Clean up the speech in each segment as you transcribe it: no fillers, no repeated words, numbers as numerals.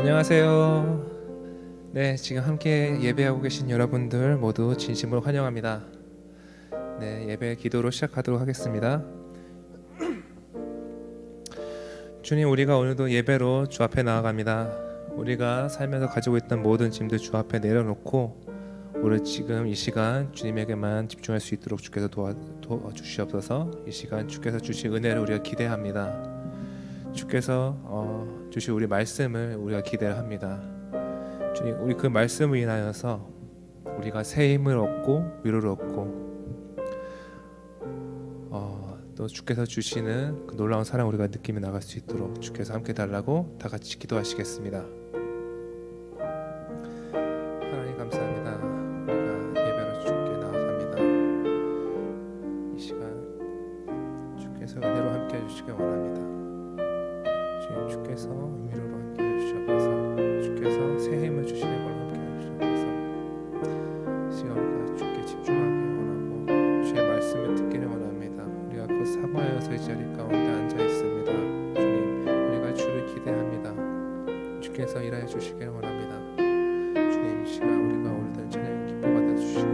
안녕하세요. 네, 지금 함께 예배하고 계신 여러분들 모두 진심으로 환영합니다. 네, 예배 기도로 시작하도록 하겠습니다. 주님, 우리가 오늘도 예배로 주 앞에 나아갑니다. 우리가 살면서 가지고 있던 모든 짐들 주 앞에 내려놓고 오늘 지금 이 시간 주님에게만 집중할 수 있도록 주께서 도와주시옵소서. 이 시간 주께서 주신 은혜를 우리가 기대합니다. 주께서 주신 우리 말씀을 우리가 기대를 합니다. 주님, 우리 그 말씀을 인하여서 우리가 새 힘을 얻고 위로를 얻고 또 주께서 주시는 그 놀라운 사랑 우리가 느끼며 나갈 수 있도록 주께서 함께 달라고 다 같이 기도하시겠습니다. 하나님 감사합니다. 우리가 예배로 주께 나아갑니다. 이 시간 주께서 은혜로 함께 해주시기 원합니다. 주님, 주께서 위로로 함께 해주셔서 주께서 새 힘을 주시는 걸 함께 해주셔서 시간 우리가 주께 집중하기 원하고 주의 말씀을 듣기를 원합니다. 우리가 그 사모하여서 이 자리 가운데 앉아 있습니다. 주님, 우리가 주를 기대합니다. 주께서 일하여 주시기를 원합니다. 주님, 이 시간 우리가 오늘도 찬양 기뻐 받아주시고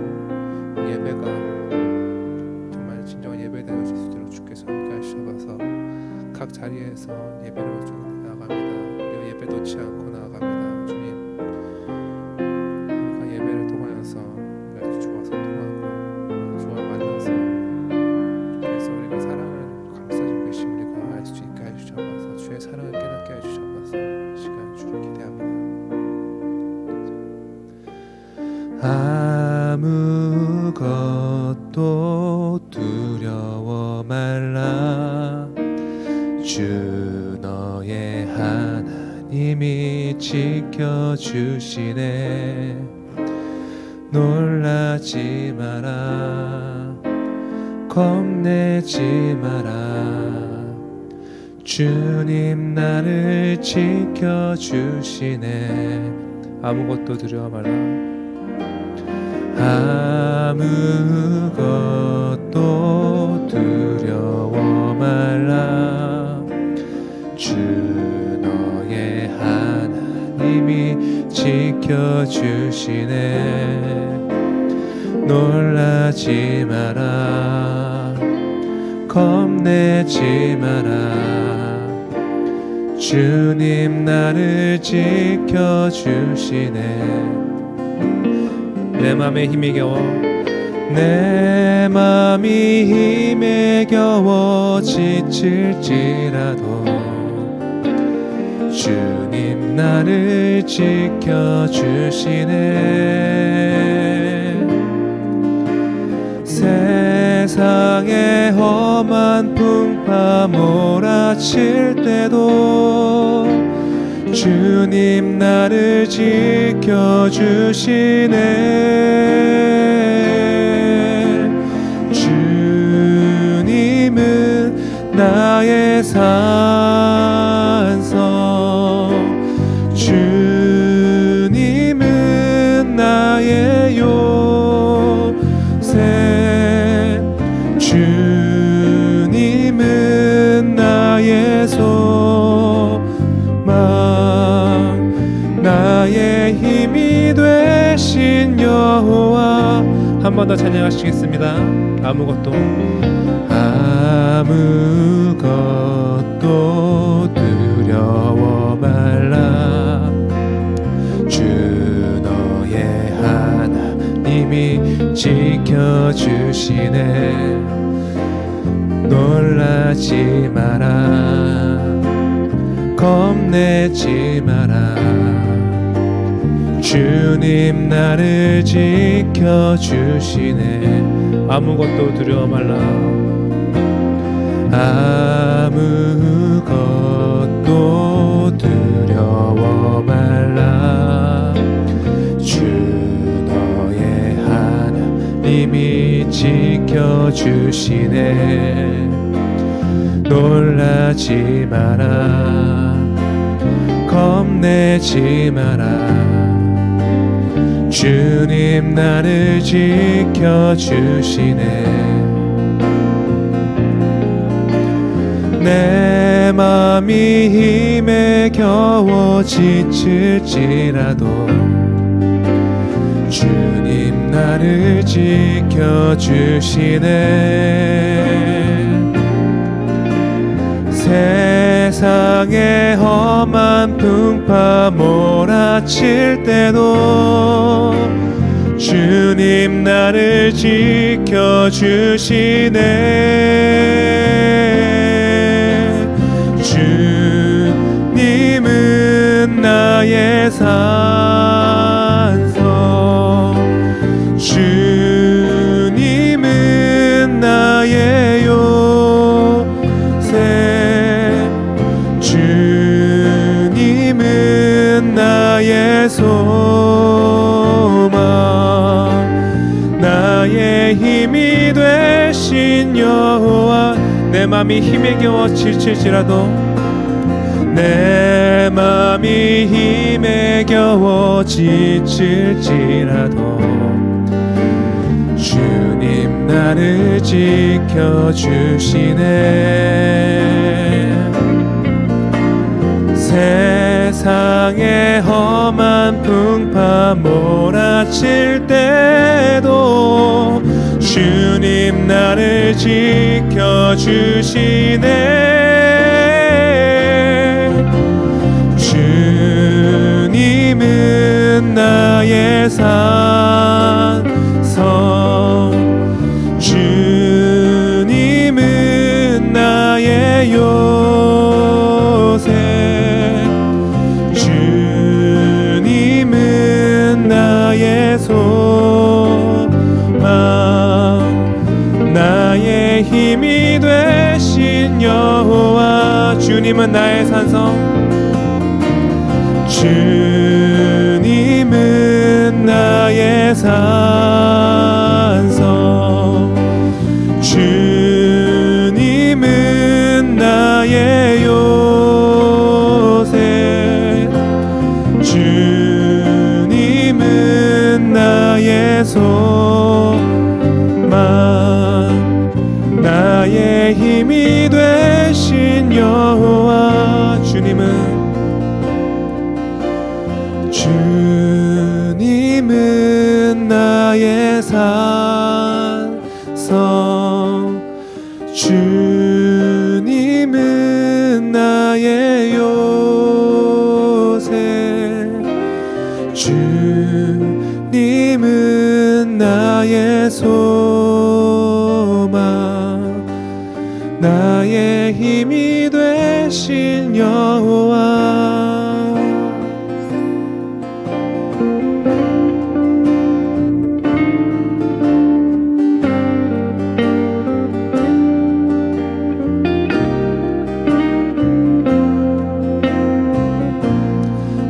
예배가 정말 진정한 예배 되어질 수 있도록 주께서 함께 하셔서 각 자리에서 예배로 좀 나아갑니다. 우리가 예배 놓지 않고 나아갑니다. 주님, 우리가 예배를 통하여서 우리가 주와 소통하고 주와 만나서 주께서 우리가 사랑을 감싸주고 계신 우리가 알 수 있게 해주셔서 주의 사랑을 깨닫게 해주셔서 시간 주를 기대합니다. 아무것도 두려워 말라. 주 너의 하나님이 지켜주시네. 놀라지 마라, 겁내지 마라. 주님 나를 지켜주시네. 아무것도 두려워 말라. 아무것도 두려워 말라. 주 너의 하나님이 지켜주시네. 놀라지 마라, 겁내지 마라. 주님 나를 지켜주시네. 내 맘에 힘이 겨워, 내 맘이 힘에 겨워 지칠지라도 주님 나를 지켜주시네. 세상에 험한 풍파 몰아칠 때도 주님 나를 지켜주시네. 주님은 나의 산성, 주님은 나의 요새, 주님은 나의 나의 힘이 되신 여호와. 한 번 더 찬양하시겠습니다. 아무것도 두려워 말라. 주 너의 하나님이 지켜주시네. 놀라지 마라, 겁내지 마라. 주님 나를 지켜주시네. 아무것도 두려워 말라. 아무것도 두려워 말라. 주 너의 하나님이 지켜주시네. 놀라지 마라, 겁내지 마라. 주님 나를 지켜주시네. 내 내 맘이 힘에 겨워 지칠지라도 주님 나를 지켜주시네. 세상의 험한 풍파 몰아칠 때도 주님 나를 지켜주시네. 주님은 나의 산성, 주님은 나의 요새, 주님은 나의 소망, 나의 힘이 되신 여호와. 내 맘이 힘에 겨워 지칠지라도, 내 맘이 힘에 겨워 지칠지라도 주님 나를 지켜주시네. 세상의 험한 풍파 몰아칠 때도 주님 나를 지켜주시네. 주님은 나의 산성, 주님은 나의 요새, 주님은 나의 소망, 나의 힘이 되신 여호와. 주님은 나의 산성, 주님은 나의 산성, 주님은 나의 요새, 주님은 나의 소망, 나의 힘이 되신 여호와. 주님은 나의 산성, 주님은 나의 요새, 주님은 나의 소망, 나의 힘이 되신 여호와.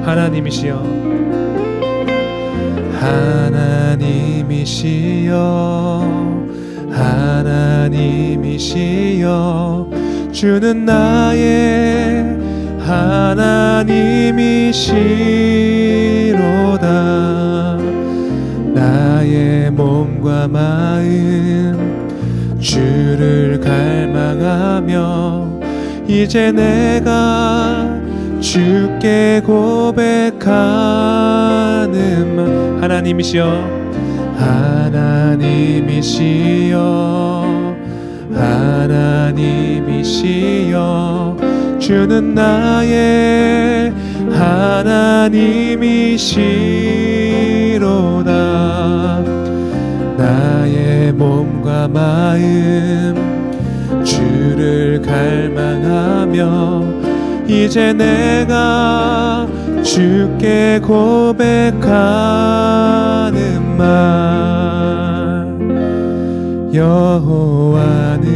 하나님이시여, 하나님이시여, 하나님이시여, 주는 나의 하나님이시로다. 나의 몸과 마음 주를 갈망하며 이제 내가 주께 고백하는 말. 하나님이시여, 하나님이시여, 하나님이시여, 주는 나의 하나님이시로다. 나의 몸과 마음 주를 갈망하며 이제 내가 주께 고백하는 말. 여호와는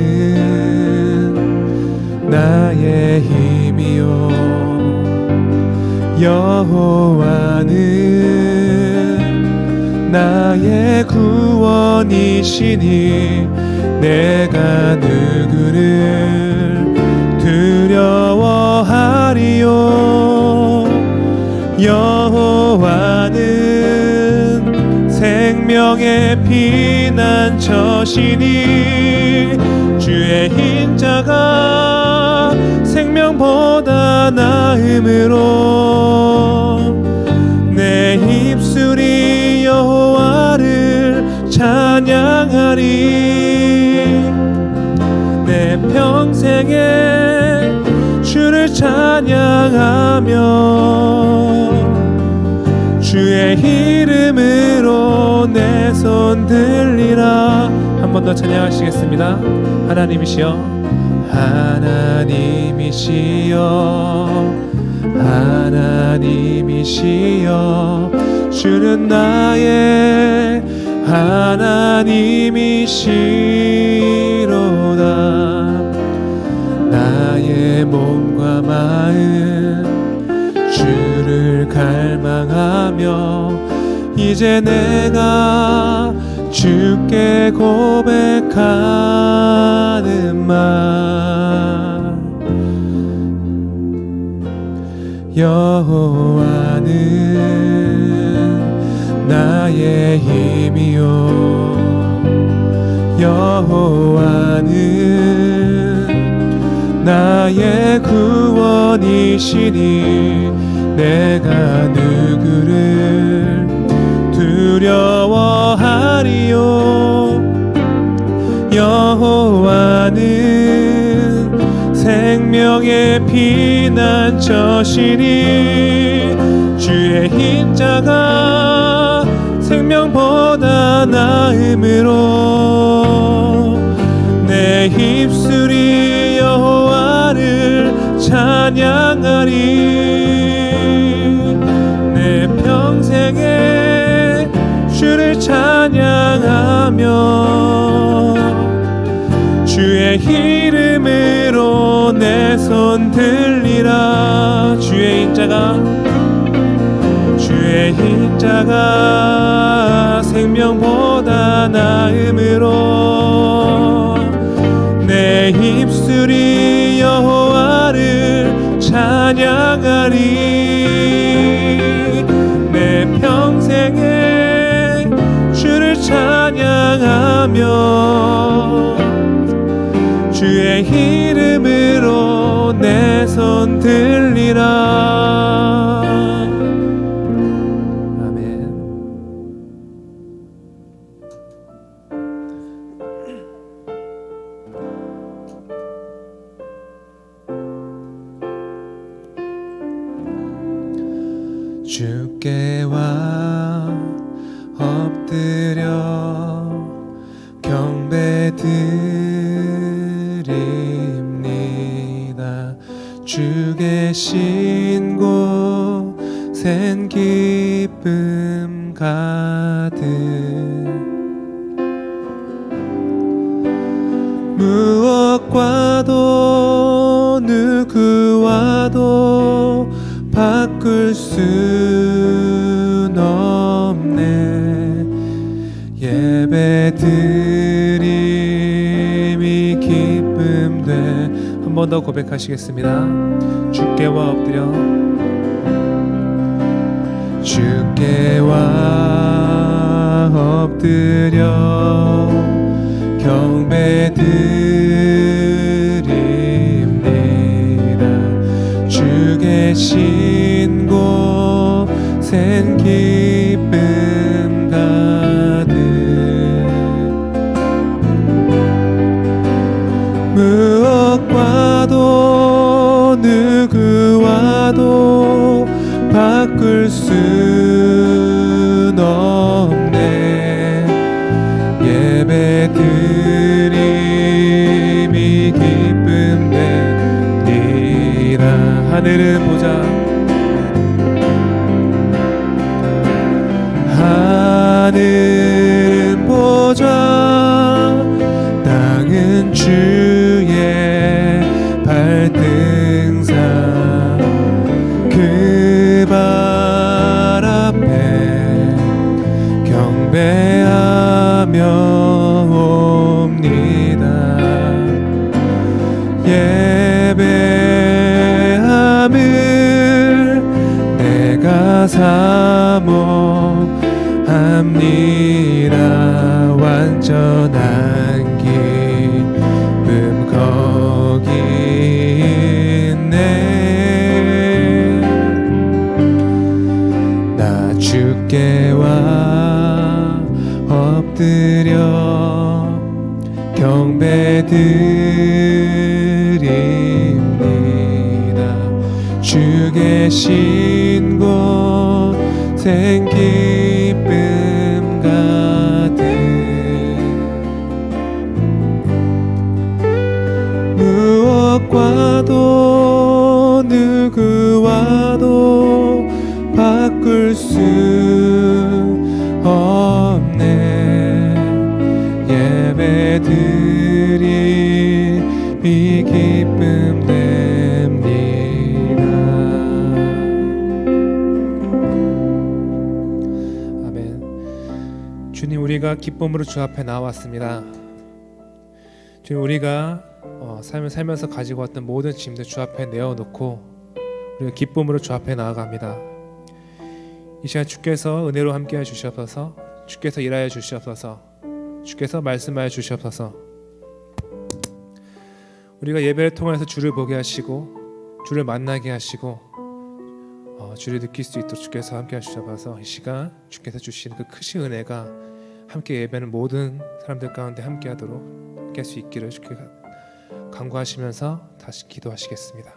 나의 힘이요, 여호와는 나의 구원이시니 내가 누구를 두려워하리요. 여호와는 생명의 피난처시니 주의 인자가 생명 생명보다 나음으로 내 입술이 여호와를 찬양하리. 내 평생에 주를 찬양하며 주의 이름으로 내 손 들리라. 한 번 더 찬양하시겠습니다. 하나님이시여, 하나님이시여, 하나님이시여, 주는 나의 하나님이시로다. 나의 몸과 마음 주를 갈망하며 이제 내가 주께 고백하는 말. 여호와는 나의 힘이요, 여호와는 나의 구원이시니 내가 누구를 두려워하리요. 여호와는 생명의 피난처시니 주의 인자가 생명보다 나음으로 내 입술이 여호와를 찬양하리. 내 평생에 주를 찬양하며 주의 이름으로 내 손 들리라. 주의 인자가 생명보다 나음으로 내 입술이 여호와를 찬양하리. 내 평생에 주를 찬양하며 주의 이름으로 내 손 들리라. 주께와 엎드려 경배드립니다. 주 계신 곳엔 기쁨 가득. 무엇과도 누구와도 바꿀 순 없네. 예배드림이 기쁨 돼. 한 번 더 고백하시겠습니다. 주께와 엎드려, 주께와 엎드려 경배드립니다. 주 계신 곳엔 기쁨 가득. 무엇과도 누구와도 바꿀 순 없네. 예배드림이 기쁨 되리라. 하늘은 보자, 하늘은 보좌, 땅은 주의 발등상. 그 발 앞에 경배하며 옵니다. 예배함을 내가 사모합니다. 완전 경배드립니다. 주 계신 곳엔 기쁨 가득 무엇과도 누구와도 바꿀 수 없네. 예배드림이 기쁨 됩니다. 아멘. 주님, 우리가 기쁨으로 주 앞에 나왔습니다. 주님, 우리가 삶을 살면서 가지고 왔던 모든 짐들 주 앞에 내어놓고 우리가 기쁨으로 주 앞에 나아갑니다. 이 시간 주께서 은혜로 함께해 주시옵소서. 주께서 일하여 주시옵소서. 주께서 말씀하여 주시옵소서. 우리가 예배를 통해서 주를 보게 하시고 주를 만나게 하시고 주를 느낄 수 있도록 주께서 함께해 주시옵소서. 이 시간 주께서 주신 그 크신 은혜가 함께 예배하는 모든 사람들 가운데 함께하도록 함께할 수 있기를 주께 간구하시면서 다시 기도하시겠습니다.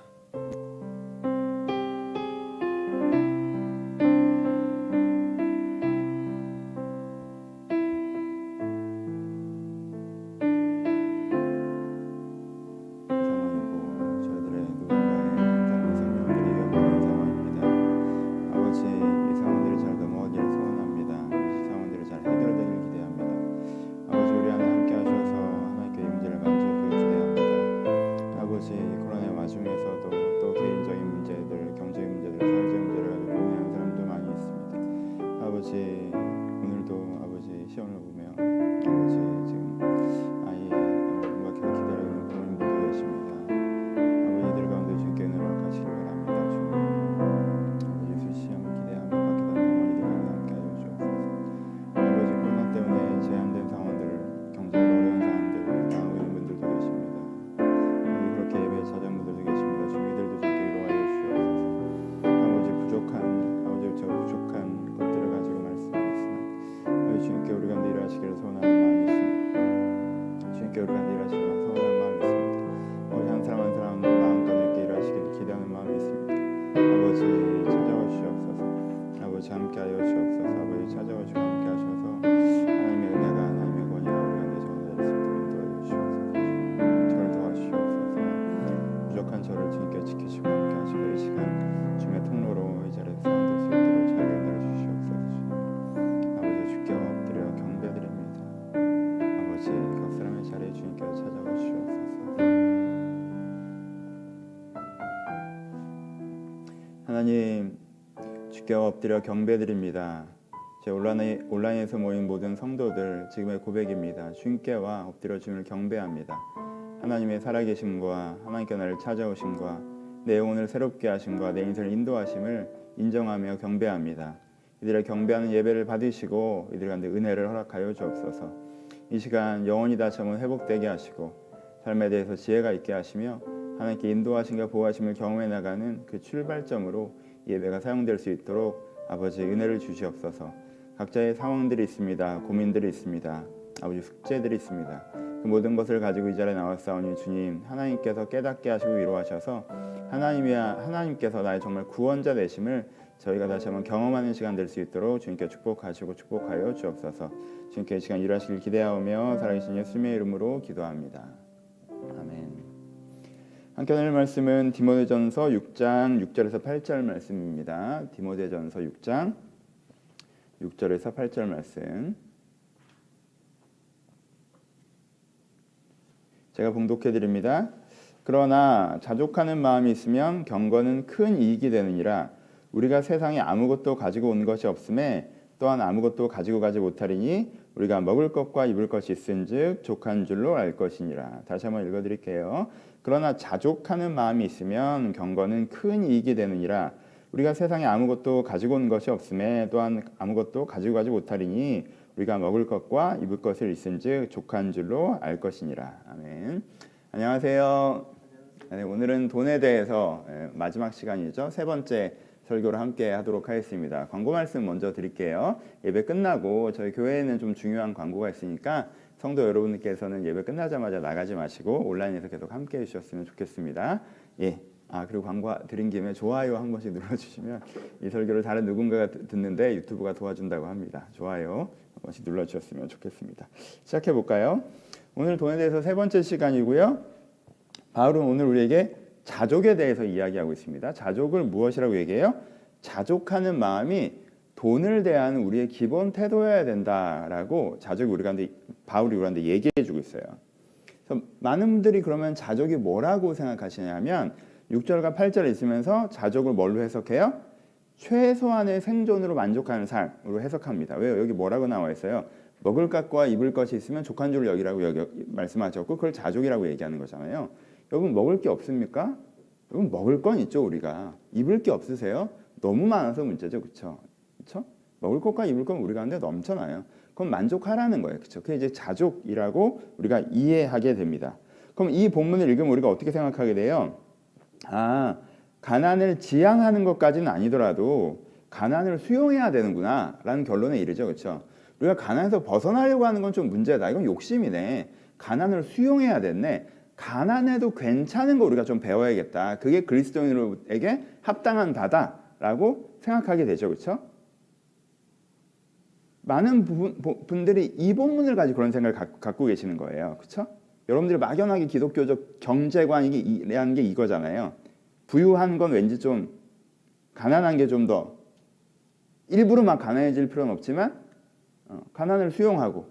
하나님, 주께 엎드려 경배드립니다. 제 온라인에서 모인 모든 성도들 지금의 고백입니다. 주님께와 엎드려 주님을 경배합니다. 하나님의 살아계심과 하나님께 나를 찾아오심과 내 영혼을 새롭게 하심과 내 인생을 인도하심을 인정하며 경배합니다. 이들의 경배하는 예배를 받으시고 이들 가운데 은혜를 허락하여 주옵소서. 이 시간 영혼이 다시 한번 회복되게 하시고 삶에 대해서 지혜가 있게 하시며 하나님께 인도하심과 보호하심을 경험해 나가는 그 출발점으로 예배가 사용될 수 있도록 아버지 은혜를 주시옵소서. 각자의 상황들이 있습니다. 고민들이 있습니다. 아버지 숙제들이 있습니다. 그 모든 것을 가지고 이 자리에 나왔사오니 주님, 하나님께서 깨닫게 하시고 위로하셔서 하나님께서 나의 정말 구원자 되심을 저희가 다시 한번 경험하는 시간 될 수 있도록 주님께 축복하시고 축복하여 주옵소서. 주님께 이 시간 일하시길 기대하오며 살아계신 예수님의 이름으로 기도합니다. 아멘. 함께 나눌 말씀은 디모데전서 6장 6절에서 8절 말씀입니다. 디모데전서 6장 6절에서 8절 말씀 제가 봉독해 드립니다. 그러나 자족하는 마음이 있으면 경건은 큰 이익이 되느니라. 우리가 세상에 아무것도 가지고 온 것이 없음에 또한 아무것도 가지고 가지 못하리니 우리가 먹을 것과 입을 것이 있은즉 족한 줄로 알 것이니라. 다시 한번 읽어드릴게요. 그러나 자족하는 마음이 있으면 경건은 큰 이익이 되느니라. 우리가 세상에 아무것도 가지고 온 것이 없음에 또한 아무것도 가지고 가지 못하리니 우리가 먹을 것과 입을 것을 있은즉 족한 줄로 알 것이니라. 아멘. 안녕하세요. 네, 오늘은 돈에 대해서 마지막 시간이죠. 세 번째 설교를 함께 하도록 하겠습니다. 광고 말씀 먼저 드릴게요. 예배 끝나고 저희 교회에는 좀 중요한 광고가 있으니까 성도 여러분께서는 예배 끝나자마자 나가지 마시고 온라인에서 계속 함께 해주셨으면 좋겠습니다. 예. 그리고 광고 드린 김에 좋아요 한 번씩 눌러주시면 이 설교를 다른 누군가가 듣는데 유튜브가 도와준다고 합니다. 좋아요 한 번씩 눌러주셨으면 좋겠습니다. 시작해 볼까요? 오늘 돈에 대해서 세 번째 시간이고요. 바울은 오늘 우리에게 자족에 대해서 이야기하고 있습니다. 자족을 무엇이라고 얘기해요? 자족하는 마음이 돈을 대한 우리의 기본 태도여야 된다라고 바울이 우리한테 얘기해주고 있어요. 그래서 많은 분들이 그러면 자족이 뭐라고 생각하시냐면 6절과 8절에 있으면서 자족을 뭘로 해석해요? 최소한의 생존으로 만족하는 삶으로 해석합니다. 왜요? 여기 뭐라고 나와 있어요? 먹을 것과 입을 것이 있으면 족한 줄 여기라고 말씀하셨고 그걸 자족이라고 얘기하는 거잖아요. 여러분 먹을 게 없습니까? 여러분 먹을 건 있죠 우리가. 입을 게 없으세요? 너무 많아서 문제죠. 그렇죠? 먹을 것과 입을 건 우리 가운데 넘쳐나요. 그럼 만족하라는 거예요. 그렇죠? 그게 이제 자족이라고 우리가 이해하게 됩니다. 그럼 이 본문을 읽으면 우리가 어떻게 생각하게 돼요? 가난을 지향하는 것까지는 아니더라도 가난을 수용해야 되는구나 라는 결론에 이르죠. 그렇죠? 우리가 가난에서 벗어나려고 하는 건 좀 문제다. 이건 욕심이네. 가난을 수용해야 됐네. 가난해도 괜찮은 거 우리가 좀 배워야겠다. 그게 그리스도인에게 합당한 바다라고 생각하게 되죠. 그렇죠? 많은 분들이 이 본문을 가지고 그런 생각을 갖고 계시는 거예요. 그렇죠? 여러분들이 막연하게 기독교적 경제관이라는 게 이거잖아요. 부유한 건 왠지 좀 가난한 게 좀 더 일부러 막 가난해질 필요는 없지만 가난을 수용하고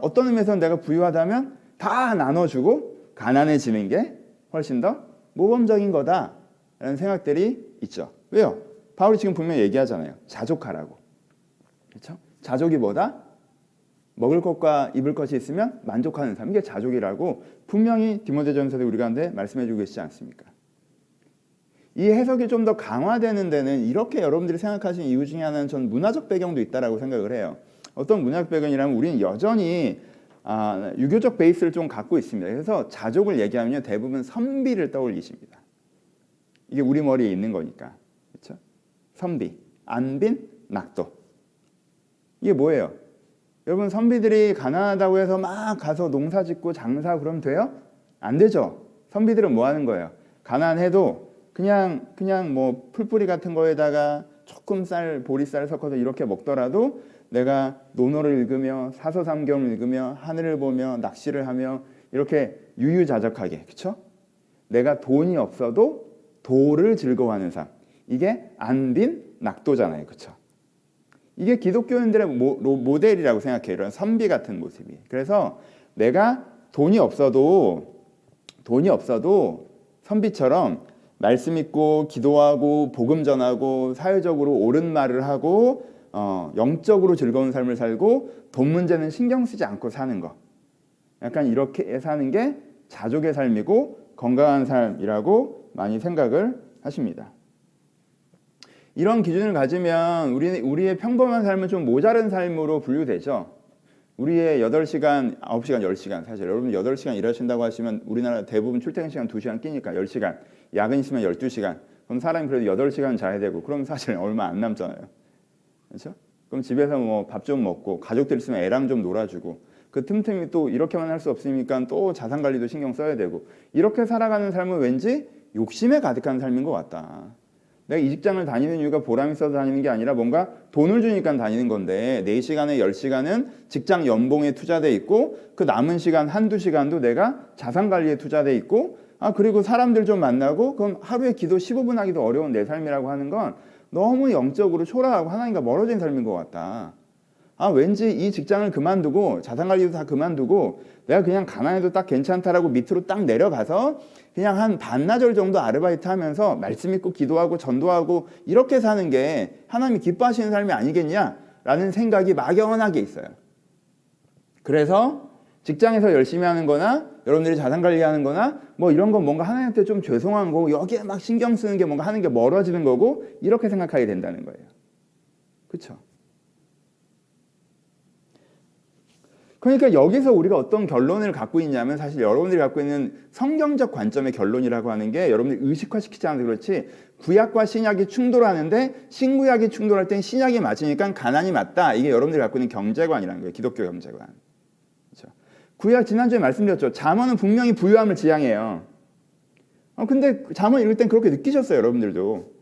어떤 의미에서는 내가 부유하다면 다 나눠주고 가난해지는 게 훨씬 더 모범적인 거다라는 생각들이 있죠. 왜요? 바울이 지금 분명히 얘기하잖아요. 자족하라고. 그렇죠? 자족이 뭐다? 먹을 것과 입을 것이 있으면 만족하는 삶. 이게 자족이라고 분명히 디모데전서에 우리 가운데 말씀해주고 계시지 않습니까? 이 해석이 좀 더 강화되는 데는 이렇게 여러분들이 생각하시는 이유 중에 하나는 전 문화적 배경도 있다라고 생각을 해요. 어떤 문화적 배경이라면 우리는 여전히 유교적 베이스를 좀 갖고 있습니다. 그래서 자족을 얘기하면 대부분 선비를 떠올리십니다. 이게 우리 머리에 있는 거니까. 그렇죠? 선비, 안빈, 낙도. 이게 뭐예요? 여러분 선비들이 가난하다고 해서 막 가서 농사 짓고 장사 그러면 돼요? 안 되죠. 선비들은 뭐 하는 거예요? 가난해도 그냥 뭐 풀뿌리 같은 거에다가 조금 보리쌀 섞어서 이렇게 먹더라도 내가 논어를 읽으며 사서삼경을 읽으며 하늘을 보며 낚시를 하며 이렇게 유유자적하게, 그렇죠? 내가 돈이 없어도 도를 즐거워하는 삶. 이게 안빈 낙도잖아요. 그렇죠? 이게 기독교인들의 모델이라고 생각해요. 이런 선비 같은 모습이. 그래서 내가 돈이 없어도 선비처럼 말씀 읽고 기도하고 복음 전하고 사회적으로 옳은 말을 하고 영적으로 즐거운 삶을 살고 돈 문제는 신경 쓰지 않고 사는 거. 약간 이렇게 사는 게 자족의 삶이고 건강한 삶이라고 많이 생각을 하십니다. 이런 기준을 가지면 우리의 평범한 삶은 좀 모자른 삶으로 분류되죠. 우리의 8시간, 9시간, 10시간 사실 여러분 8시간 일하신다고 하시면 우리나라 대부분 출퇴근 시간 2시간 끼니까 10시간, 야근 있으면 12시간. 그럼 사람이 그래도 8시간 자야 되고 그럼 사실 얼마 안 남잖아요. 그렇죠? 그럼 집에서 뭐 밥 좀 먹고 가족들 있으면 애랑 좀 놀아주고 그 틈틈이 또 이렇게만 할 수 없으니까 또 자산관리도 신경 써야 되고 이렇게 살아가는 삶은 왠지 욕심에 가득한 삶인 것 같다. 내가 이 직장을 다니는 이유가 보람 있어서 다니는 게 아니라 뭔가 돈을 주니까 다니는 건데 4시간에 10시간은 직장 연봉에 투자돼 있고 그 남은 시간 한두 시간도 내가 자산관리에 투자돼 있고 그리고 사람들 좀 만나고 그럼 하루에 기도 15분 하기도 어려운 내 삶이라고 하는 건 너무 영적으로 초라하고 하나님과 멀어진 삶인 것 같다. 왠지 이 직장을 그만두고 자산관리도 다 그만두고 내가 그냥 가난해도 딱 괜찮다라고 밑으로 딱 내려가서 그냥 한 반나절 정도 아르바이트 하면서 말씀 읽고 기도하고 전도하고 이렇게 사는 게 하나님이 기뻐하시는 삶이 아니겠냐라는 생각이 막연하게 있어요. 그래서 직장에서 열심히 하는 거나 여러분들이 자산관리하는 거나 뭐 이런 건 뭔가 하나님한테 좀 죄송한 거고 여기에 막 신경 쓰는 게 뭔가 하는 게 멀어지는 거고 이렇게 생각하게 된다는 거예요. 그렇죠? 그러니까 여기서 우리가 어떤 결론을 갖고 있냐면 사실 여러분들이 갖고 있는 성경적 관점의 결론이라고 하는 게 여러분들이 의식화시키지 않아서 그렇지 구약과 신약이 충돌하는데 신구약이 충돌할 땐 신약이 맞으니까 가난이 맞다. 이게 여러분들이 갖고 있는 경제관이라는 거예요. 기독교 경제관. 구약 지난주에 말씀드렸죠. 잠언은 분명히 부유함을 지향해요. 근데 잠언 읽을 땐 그렇게 느끼셨어요, 여러분들도.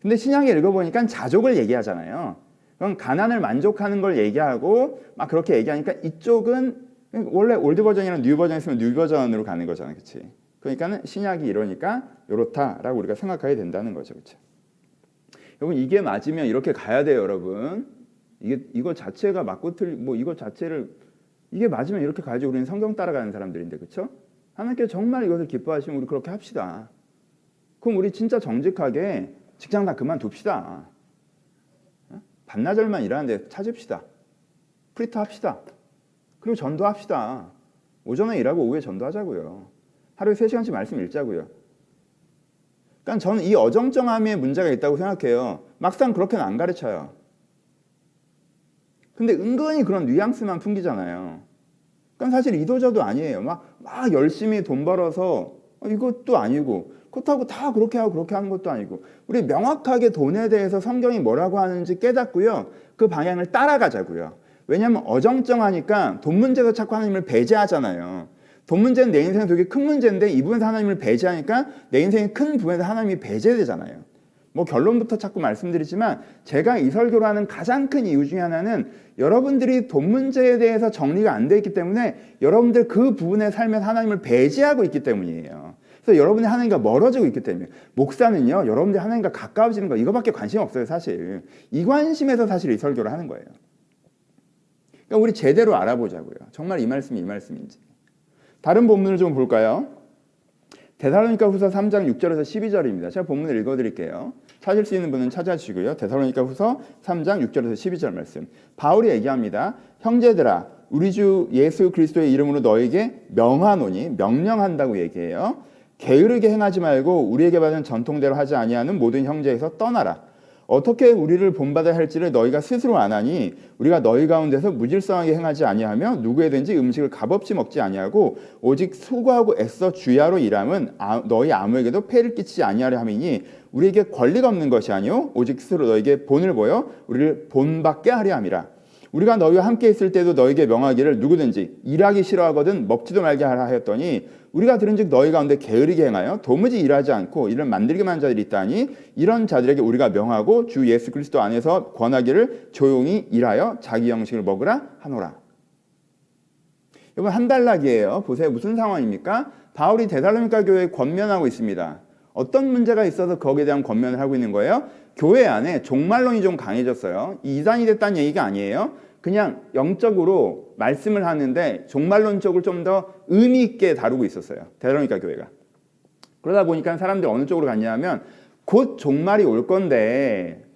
근데 신약에 읽어보니까 자족을 얘기하잖아요. 그럼 가난을 만족하는 걸 얘기하고 막 그렇게 얘기하니까 이쪽은 원래 올드 버전이랑 뉴 버전 있으면 뉴 버전으로 가는 거잖아요, 그렇지? 그러니까는 신약이 이러니까 이렇다라고 우리가 생각하게 된다는 거죠, 그렇죠? 여러분 이게 맞으면 이렇게 가야 돼요, 여러분. 이거 자체가 맞고 뭐 이거 자체를 이게 맞으면 이렇게 가야지. 우리는 성경 따라가는 사람들인데, 그렇죠? 하나님께 정말 이것을 기뻐하시면 우리 그렇게 합시다. 그럼 우리 진짜 정직하게 직장 다 그만둡시다. 반나절만 일하는데 찾읍시다. 프리터 합시다. 그리고 전도합시다. 오전에 일하고 오후에 전도하자고요. 하루에 3시간씩 말씀 읽자고요. 그러니까 저는 이 어정쩡함에 문제가 있다고 생각해요. 막상 그렇게는 안 가르쳐요. 근데 은근히 그런 뉘앙스만 풍기잖아요. 그러니까 사실 이도저도 아니에요. 막 열심히 돈 벌어서 이것도 아니고 그렇다고 다 그렇게 하고 그렇게 하는 것도 아니고 우리 명확하게 돈에 대해서 성경이 뭐라고 하는지 깨닫고요. 그 방향을 따라가자고요. 왜냐하면 어정쩡하니까 돈 문제에서 자꾸 하나님을 배제하잖아요. 돈 문제는 내 인생에 되게 큰 문제인데 이 부분에서 하나님을 배제하니까 내 인생의 큰 부분에서 하나님이 배제되잖아요. 뭐 결론부터 자꾸 말씀드리지만 제가 이 설교를 하는 가장 큰 이유 중에 하나는 여러분들이 돈 문제에 대해서 정리가 안 돼 있기 때문에 여러분들 그 부분의 삶에서 하나님을 배제하고 있기 때문이에요. 그래서 여러분이 하나님과 멀어지고 있기 때문에 목사는요 여러분들이 하나님과 가까워지는 거 이거밖에 관심 없어요. 사실 이 관심에서 사실 이 설교를 하는 거예요. 그러니까 우리 제대로 알아보자고요. 정말 이 말씀이 이 말씀인지. 다른 본문을 좀 볼까요? 데살로니가 후서 3장 6절에서 12절입니다. 제가 본문을 읽어드릴게요. 찾을 수 있는 분은 찾아주시고요. 데살로니가 후서 3장 6절에서 12절 말씀. 바울이 얘기합니다. 형제들아 우리 주 예수 그리스도의 이름으로 너에게 명하노니 명령한다고 얘기해요. 게으르게 행하지 말고 우리에게 받은 전통대로 하지 아니하는 모든 형제에서 떠나라. 어떻게 우리를 본받아야 할지를 너희가 스스로 아나니 우리가 너희 가운데서 무질서하게 행하지 아니하며 누구에든지 음식을 값없이 먹지 아니하고 오직 수고하고 애써 주야로 일함은 너희 아무에게도 폐를 끼치지 아니하려 함이니 우리에게 권리가 없는 것이 아니요 오직 스스로 너에게 본을 보여 우리를 본받게 하려 함이라. 우리가 너희와 함께 있을 때도 너에게 명하기를 누구든지 일하기 싫어하거든 먹지도 말게 하라 하였더니 우리가 들은즉 너희 가운데 게으르게 행하여 도무지 일하지 않고 이를 만들기만 한 자들이 있다니 이런 자들에게 우리가 명하고 주 예수 그리스도 안에서 권하기를 조용히 일하여 자기 양식을 먹으라 하노라. 여러분 한 단락이에요. 보세요. 무슨 상황입니까? 바울이 데살로니가 교회에 권면하고 있습니다. 어떤 문제가 있어서 거기에 대한 권면을 하고 있는 거예요? 교회 안에 종말론이 좀 강해졌어요. 이단이 됐다는 얘기가 아니에요. 그냥 영적으로 말씀을 하는데 종말론 쪽을 좀 더 의미 있게 다루고 있었어요. 데살로니가 교회가. 그러다 보니까 사람들이 어느 쪽으로 갔냐면 곧 종말이 올 건데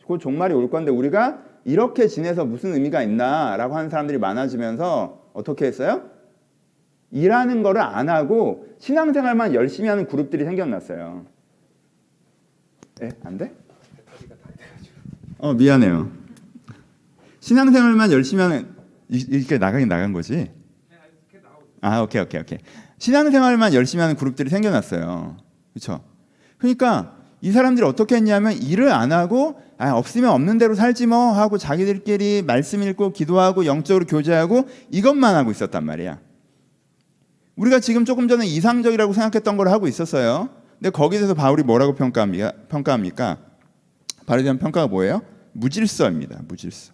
우리가 이렇게 지내서 무슨 의미가 있나라고 하는 사람들이 많아지면서 어떻게 했어요? 일하는 거를 안 하고 신앙생활만 열심히 하는 그룹들이 생겨났어요. 에? 안 돼? 미안해요. 신앙생활만 열심히 하는 이렇게 나가긴 나간 거지? 오케이. 신앙생활만 열심히 하는 그룹들이 생겨났어요. 그렇죠? 그러니까 이 사람들이 어떻게 했냐면 일을 안 하고 없으면 없는 대로 살지 뭐 하고 자기들끼리 말씀 읽고 기도하고 영적으로 교제하고 이것만 하고 있었단 말이야. 우리가 지금 조금 전에 이상적이라고 생각했던 걸 하고 있었어요. 근데 거기에 대해서 바울이 뭐라고 평가합니까? 바울에 대한 평가가 뭐예요? 무질서입니다. 무질서.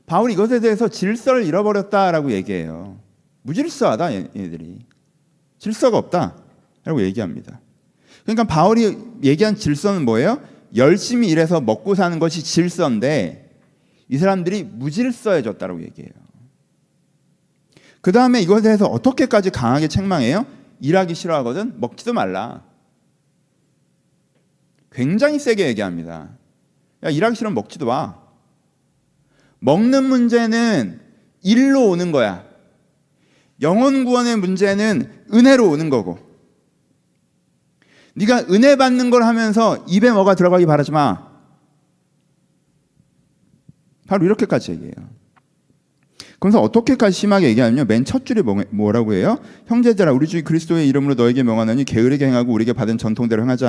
바울이 이것에 대해서 질서를 잃어버렸다라고 얘기해요. 무질서하다 얘네들이. 질서가 없다라고 얘기합니다. 그러니까 바울이 얘기한 질서는 뭐예요? 열심히 일해서 먹고 사는 것이 질서인데 이 사람들이 무질서해졌다라고 얘기해요. 그 다음에 이것에 대해서 어떻게까지 강하게 책망해요? 일하기 싫어하거든 먹지도 말라. 굉장히 세게 얘기합니다. 야, 일하기 싫으면 먹지도 마. 먹는 문제는 일로 오는 거야. 영혼 구원의 문제는 은혜로 오는 거고. 네가 은혜 받는 걸 하면서 입에 뭐가 들어가기 바라지 마. 바로 이렇게까지 얘기해요. 그래서 어떻게까지 심하게 얘기하면요. 맨 첫 줄이 뭐라고 해요? 형제들아 우리 주 그리스도의 이름으로 너에게 명하노니 게으르게 행하고 우리에게 받은 전통대로 행하지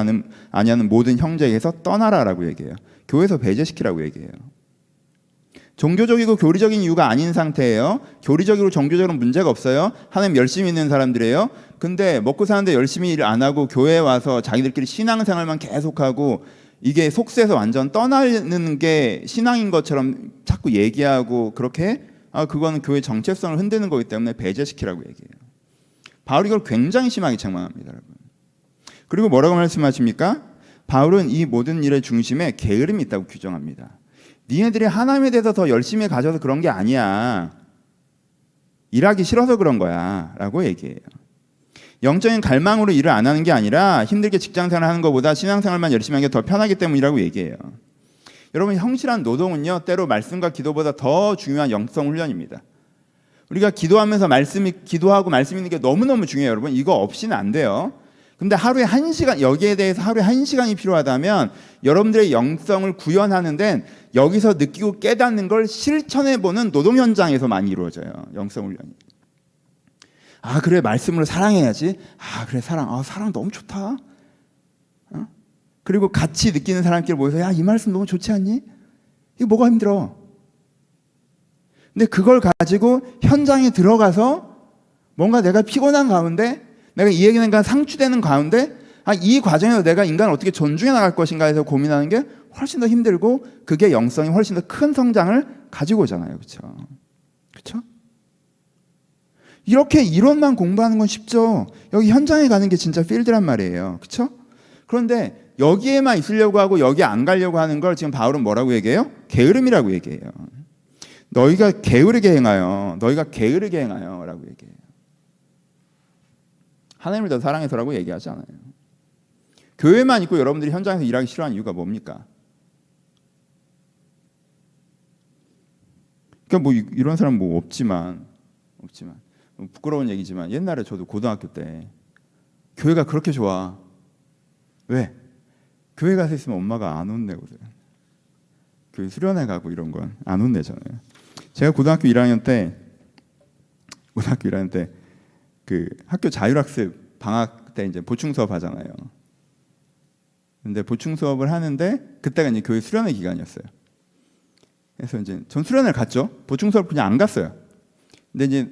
아니하는 모든 형제에게서 떠나라라고 얘기해요. 교회에서 배제시키라고 얘기해요. 종교적이고 교리적인 이유가 아닌 상태예요. 교리적이고 종교적으로 문제가 없어요. 하나님 열심히 있는 사람들이에요. 근데 먹고 사는데 열심히 일 안 하고 교회에 와서 자기들끼리 신앙생활만 계속하고 이게 속세에서 완전 떠나는 게 신앙인 것처럼 자꾸 얘기하고 그렇게 그거는 교회 정체성을 흔드는 거기 때문에 배제시키라고 얘기해요. 바울이 이걸 굉장히 심하게 책망합니다, 여러분. 그리고 뭐라고 말씀하십니까? 바울은 이 모든 일의 중심에 게으름이 있다고 규정합니다. 니네들이 하나님에 대해서 더 열심히 가져서 그런 게 아니야. 일하기 싫어서 그런 거야 라고 얘기해요. 영적인 갈망으로 일을 안 하는 게 아니라 힘들게 직장생활 하는 것보다 신앙생활만 열심히 하는 게 더 편하기 때문이라고 얘기해요. 여러분, 성실한 노동은요, 때로 말씀과 기도보다 더 중요한 영성 훈련입니다. 우리가 기도하면서 기도하고 말씀 있는 게 너무너무 중요해요. 여러분, 이거 없이는 안 돼요. 근데 하루에 1시간, 여기에 대해서 하루에 1시간이 필요하다면 여러분들의 영성을 구현하는 데는 여기서 느끼고 깨닫는 걸 실천해보는 노동 현장에서 많이 이루어져요. 영성 훈련이. 그래, 말씀으로 사랑해야지. 그래, 사랑 너무 좋다. 그리고 같이 느끼는 사람끼리 모여서 야, 이 말씀 너무 좋지 않니? 이거 뭐가 힘들어? 근데 그걸 가지고 현장에 들어가서 뭔가 내가 피곤한 가운데, 내가 이 얘기는 상추되는 가운데, 이 과정에서 내가 인간을 어떻게 존중해 나갈 것인가 해서 고민하는 게 훨씬 더 힘들고, 그게 영성이 훨씬 더 큰 성장을 가지고 오잖아요. 그렇죠? 그렇죠? 이렇게 이론만 공부하는 건 쉽죠. 여기 현장에 가는 게 진짜 필드란 말이에요. 그렇죠? 그런데 여기에만 있으려고 하고 여기 안 가려고 하는 걸 지금 바울은 뭐라고 얘기해요? 게으름이라고 얘기해요. 너희가 게으르게 행하여 라고 얘기해요. 하나님을 더 사랑해서라고 얘기하지 않아요. 교회만 있고 여러분들이 현장에서 일하기 싫어하는 이유가 뭡니까? 그러니까 이런 사람 없지만 부끄러운 얘기지만 옛날에 저도 고등학교 때 교회가 그렇게 좋아. 왜? 교회 가서 있으면 엄마가 안 혼내거든. 교회 수련회 가고 이런 건 안 혼내잖아요. 제가 고등학교 1학년 때 그 학교 자율학습 방학 때 이제 보충 수업 하잖아요. 근데 보충 수업을 하는데 그때가 이제 교회 수련회 기간이었어요. 그래서 이제 전 수련회를 갔죠. 보충 수업 그냥 안 갔어요. 근데 이제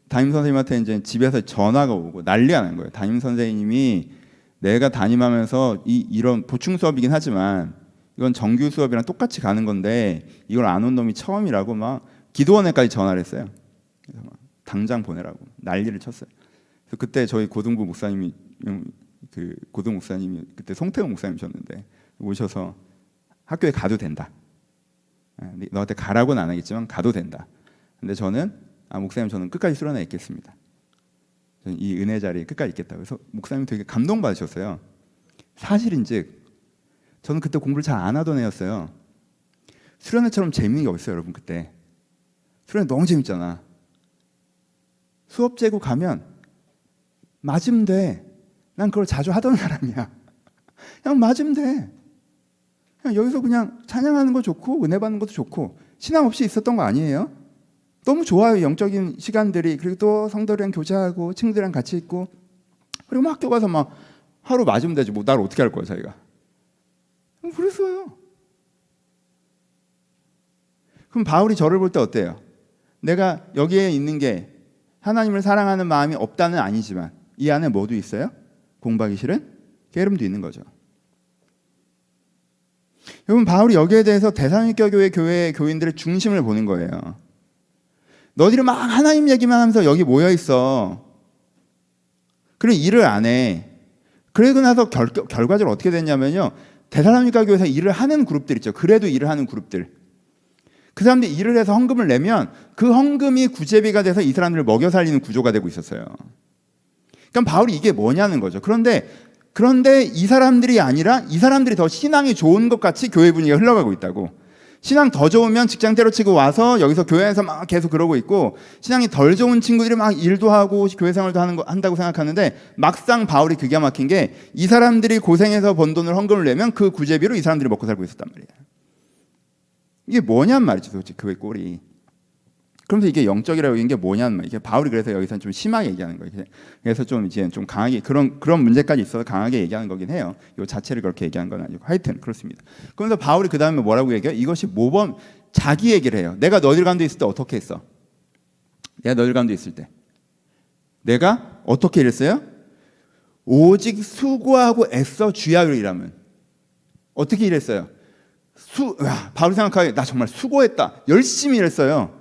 담임 선생님한테 이제 집에서 전화가 오고 난리가 난 거예요. 담임 선생님이 내가 담임하면서 이런 보충 수업이긴 하지만 이건 정규 수업이랑 똑같이 가는 건데 이걸 안 온 놈이 처음이라고 막 기도원에까지 전화를 했어요. 그래서 막 당장 보내라고 난리를 쳤어요. 그래서 그때 저희 고등부 목사님이 그때 송태웅 목사님이셨는데 오셔서 학교에 가도 된다. 너한테 가라고는 안 하겠지만 가도 된다. 근데 저는 목사님 저는 끝까지 수련회 있겠습니다. 저는 이 은혜 자리에 끝까지 있겠다. 그래서 목사님이 되게 감동받으셨어요. 사실인즉 저는 그때 공부를 잘 안 하던 애였어요. 수련회처럼 재미있는 게 없어요, 여러분. 그때 수련회 너무 재밌잖아. 수업 재고 가면 맞으면 돼. 난 그걸 자주 하던 사람이야. 그냥 맞으면 돼. 그냥 여기서 그냥 찬양하는 거 좋고 은혜 받는 것도 좋고 신앙 없이 있었던 거 아니에요? 너무 좋아요. 영적인 시간들이. 그리고 또 성도들이랑 교제하고 친구들이랑 같이 있고 그리고 막 학교 가서 막 하루 맞으면 되지. 나를 어떻게 할 거야 자기가. 그랬어요. 그럼 바울이 저를 볼 때 어때요? 내가 여기에 있는 게 하나님을 사랑하는 마음이 없다는 아니지만 이 안에 뭐도 있어요? 공부하기 싫은 게으름도 있는 거죠. 여러분, 바울이 여기에 대해서 데살로니가 교회 교인들의 중심을 보는 거예요. 너희들이 막 하나님 얘기만 하면서 여기 모여 있어. 그리고 일을 안 해. 그러고 나서 결과적으로 어떻게 됐냐면요. 데살로니가 교회에서 일을 하는 그룹들 있죠. 그래도 일을 하는 그룹들. 그 사람들이 일을 해서 헌금을 내면 그 헌금이 구제비가 돼서 이 사람들을 먹여 살리는 구조가 되고 있었어요. 그러니까 바울이 이게 뭐냐는 거죠. 그런데 이 사람들이 아니라 이 사람들이 더 신앙이 좋은 것 같이 교회 분위기가 흘러가고 있다고. 신앙 더 좋으면 직장 때려치고 와서 여기서 교회에서 막 계속 그러고 있고 신앙이 덜 좋은 친구들이 막 일도 하고 교회 생활도 한다고 생각하는데 막상 바울이 기가 막힌 게 이 사람들이 고생해서 번 돈을 헌금을 내면 그 구제비로 이 사람들이 먹고 살고 있었단 말이에요. 이게 뭐냔 말이죠, 도대체 교회 꼴이. 그러면서 이게 영적이라고 하는 게 뭐냔 말이에요. 바울이 그래서 여기서는 좀 심하게 얘기하는 거예요. 그래서 좀 이제 좀 강하게 그런 문제까지 있어서 강하게 얘기하는 거긴 해요. 이 자체를 그렇게 얘기하는 건 아니고 하여튼 그렇습니다. 그러면서 바울이 그 다음에 뭐라고 얘기해요? 이것이 모범 자기 얘기를 해요. 내가 너희들 가운데 있을 때 어떻게 했어? 내가 너희들 가운데 있을 때 내가 어떻게 일했어요? 오직 수고하고 애써 주야로 일하면. 어떻게 일했어요? 바울이 생각하기에 나 정말 수고했다, 열심히 일했어요.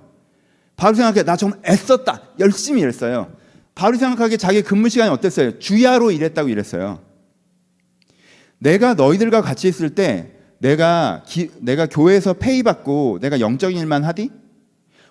바울이 생각하기에 나 정말 애썼다, 열심히 일했어요. 바울이 생각하기에 자기 근무 시간이 어땠어요? 주야로 일했다고 일했어요. 내가 너희들과 같이 있을 때 내가 교회에서 페이 받고 내가 영적인 일만 하디?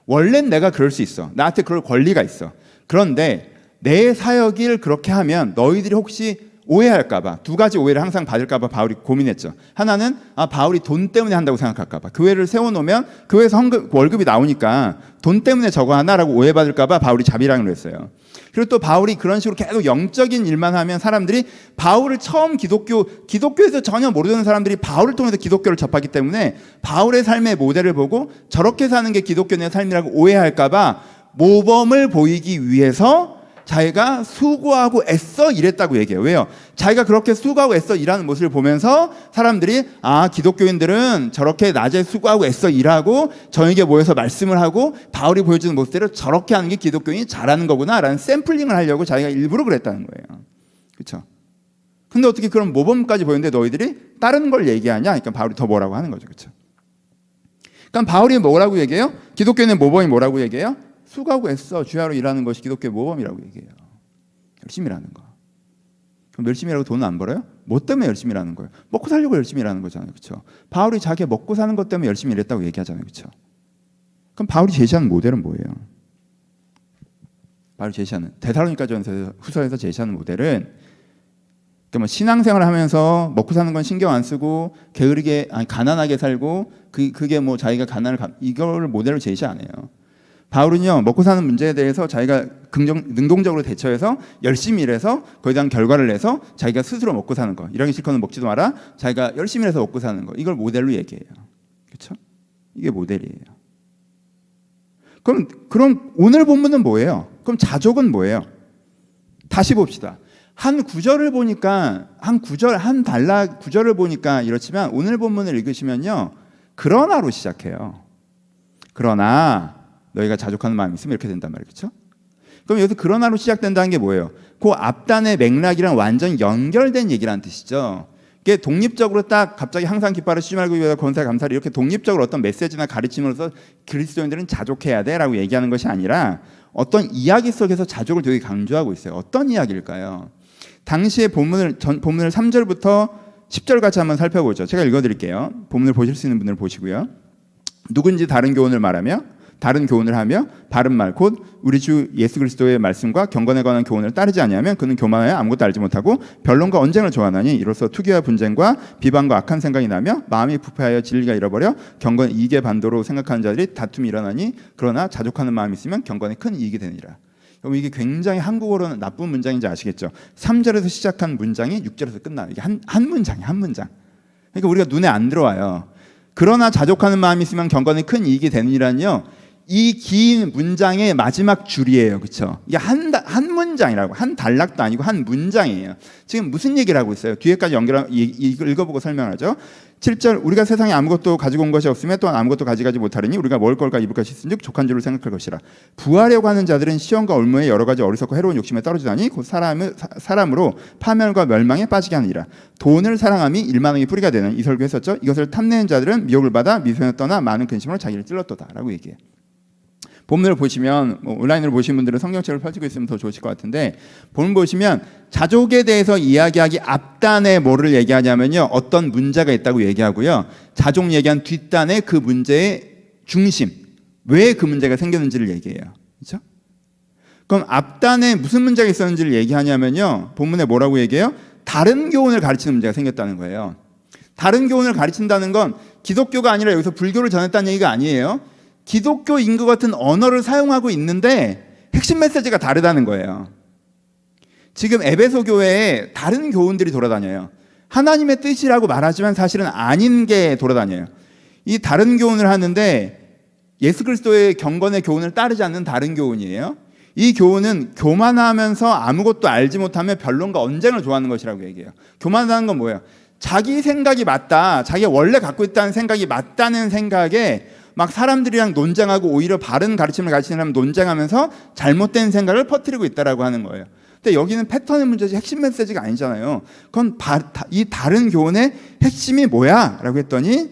원래는 내가 그럴 수 있어. 나한테 그럴 권리가 있어. 그런데 내 사역을 그렇게 하면 너희들이 혹시 오해할까봐, 두 가지 오해를 항상 받을까봐 바울이 고민했죠. 하나는 바울이 돈 때문에 한다고 생각할까봐, 교회를 세워놓으면 교회에서 월급이 나오니까 돈 때문에 저거 하나라고 오해받을까봐 바울이 자비랑을 했어요. 그리고 또 바울이 그런 식으로 계속 영적인 일만 하면 사람들이 바울을 처음 기독교에서 전혀 모르는 사람들이 바울을 통해서 기독교를 접하기 때문에 바울의 삶의 모델을 보고 저렇게 사는 게 기독교의 삶이라고 오해할까봐 모범을 보이기 위해서 자기가 수고하고 애써 일했다고 얘기해요. 왜요? 자기가 그렇게 수고하고 애써 일하는 모습을 보면서 사람들이 기독교인들은 저렇게 낮에 수고하고 애써 일하고 저에게 모여서 말씀을 하고 바울이 보여주는 모습대로 저렇게 하는 게 기독교인이 잘하는 거구나 라는 샘플링을 하려고 자기가 일부러 그랬다는 거예요. 그렇죠? 근데 어떻게 그런 모범까지 보였는데 너희들이 다른 걸 얘기하냐? 그러니까 바울이 더 뭐라고 하는 거죠. 그렇죠? 그러니까 바울이 뭐라고 얘기해요? 기독교인의 모범이 뭐라고 얘기해요? 수고하고 애써 주야로 일하는 것이 기독교의 모범이라고 얘기해요. 열심히 일하는 거. 그럼 열심히 일하고 돈은 안 벌어요? 뭐 때문에 열심히 일하는 거예요? 먹고 살려고 열심히 일하는 거잖아요. 그렇죠? 바울이 자기 먹고 사는 것 때문에 열심히 일했다고 얘기하잖아요. 그렇죠? 그럼 바울이 제시하는 모델은 뭐예요? 바울이 제시하는 데살로니가전서 후서에서 제시하는 모델은 뭐 신앙생활을 하면서 먹고 사는 건 신경 안 쓰고 게으르게 가난하게 살고 그게 뭐 자기가 이걸 모델로 제시 안 해요. 바울은요, 먹고 사는 문제에 대해서 자기가 능동적으로 대처해서 열심히 일해서 거기에 대한 결과를 내서 자기가 스스로 먹고 사는 거, 일하기 싫거든 먹지도 마라, 자기가 열심히 해서 먹고 사는 거, 이걸 모델로 얘기해요. 그렇죠? 이게 모델이에요. 그럼 오늘 본문은 뭐예요? 그럼 자족은 뭐예요? 다시 봅시다. 한 구절을 보니까 구절을 보니까 이렇지만 오늘 본문을 읽으시면요, 그러나로 시작해요. 그러나 너희가 자족하는 마음이 있으면 이렇게 된단 말이에요. 그렇죠? 그럼 여기서 그러나로 시작된다는 게 뭐예요? 그 앞단의 맥락이랑 완전 연결된 얘기라는 뜻이죠. 이게 독립적으로 딱 갑자기 항상 기뻐하라 쉬지 말고 위하여 권사에 감사하라 이렇게 독립적으로 어떤 메시지나 가르침으로서 그리스도인들은 자족해야 돼라고 얘기하는 것이 아니라 어떤 이야기 속에서 자족을 되게 강조하고 있어요. 어떤 이야기일까요? 당시의 본문을 3절부터 10절 같이 한번 살펴보죠. 제가 읽어드릴게요. 본문을 보실 수 있는 분들 보시고요. 누군지 다른 교훈을 말하며 다른 교훈을 하며 바른 말 곧 우리 주 예수 그리스도의 말씀과 경건에 관한 교훈을 따르지 아니하면 그는 교만하여 아무것도 알지 못하고 변론과 언쟁을 좋아하나니 이로써 투기와 분쟁과 비방과 악한 생각이 나며 마음이 부패하여 진리가 잃어버려 경건 이익의 반도로 생각하는 자들이 다툼이 일어나니 그러나 자족하는 마음이 있으면 경건에 큰 이익이 되니라. 그럼 이게 굉장히 한국어로는 나쁜 문장인지 아시겠죠? 3절에서 시작한 문장이 6절에서 끝나요. 이게 한 문장이에요. 한 문장. 그러니까 우리가 눈에 안 들어와요. 그러나 자족하는 마음이 있으면 경건에 큰 이익이 되니라는요. 이 긴 문장의 마지막 줄이에요. 그렇죠? 이게 한 문장이라고, 한 단락도 아니고 한 문장이에요. 지금 무슨 얘기를 하고 있어요? 뒤에까지 읽어보고 설명하죠. 7절 우리가 세상에 아무것도 가지고 온 것이 없으며 또한 아무것도 가져가지 못하리니 우리가 먹을 것과 입을 것이 있은즉 족한 줄을 생각할 것이라. 부하려고 하는 자들은 시험과 올무에 여러 가지 어리석고 해로운 욕심에 떨어지다니 곧 사람으로 파멸과 멸망에 빠지게 하느니라. 돈을 사랑함이 일만왕의 뿌리가 되는 이 설교했었죠. 이것을 탐내는 자들은 미혹을 받아 미소에 떠나 많은 근심으로 자기를 찔렀도다 라고 얘기해요. 본문을 보시면 온라인으로 보신 분들은 성경책을 펼치고 있으면 더 좋으실 것 같은데 본문 보시면 자족에 대해서 이야기하기 앞단에 뭐를 얘기하냐면요, 어떤 문제가 있다고 얘기하고요, 자족 얘기한 뒷단에 그 문제의 중심, 왜 그 문제가 생겼는지를 얘기해요. 그렇죠? 그럼 앞단에 무슨 문제가 있었는지를 얘기하냐면요, 본문에 뭐라고 얘기해요? 다른 교훈을 가르치는 문제가 생겼다는 거예요. 다른 교훈을 가르친다는 건 기독교가 아니라 여기서 불교를 전했다는 얘기가 아니에요. 기독교인 것 같은 언어를 사용하고 있는데 핵심 메시지가 다르다는 거예요. 지금 에베소 교회에 다른 교훈들이 돌아다녀요. 하나님의 뜻이라고 말하지만 사실은 아닌 게 돌아다녀요. 이 다른 교훈을 하는데 예수 그리스도의 경건의 교훈을 따르지 않는 다른 교훈이에요. 이 교훈은 교만하면서 아무것도 알지 못하며 변론과 언쟁을 좋아하는 것이라고 얘기해요. 교만하다는 건 뭐예요? 자기 생각이 맞다, 자기가 원래 갖고 있다는 생각이 맞다는 생각에 막 사람들이랑 논쟁하고 오히려 바른 가르침을 가르치는 사람 논쟁하면서 잘못된 생각을 퍼뜨리고 있다라고 하는 거예요. 근데 여기는 패턴의 문제지 핵심 메시지가 아니잖아요. 그건 이 다른 교훈의 핵심이 뭐야? 라고 했더니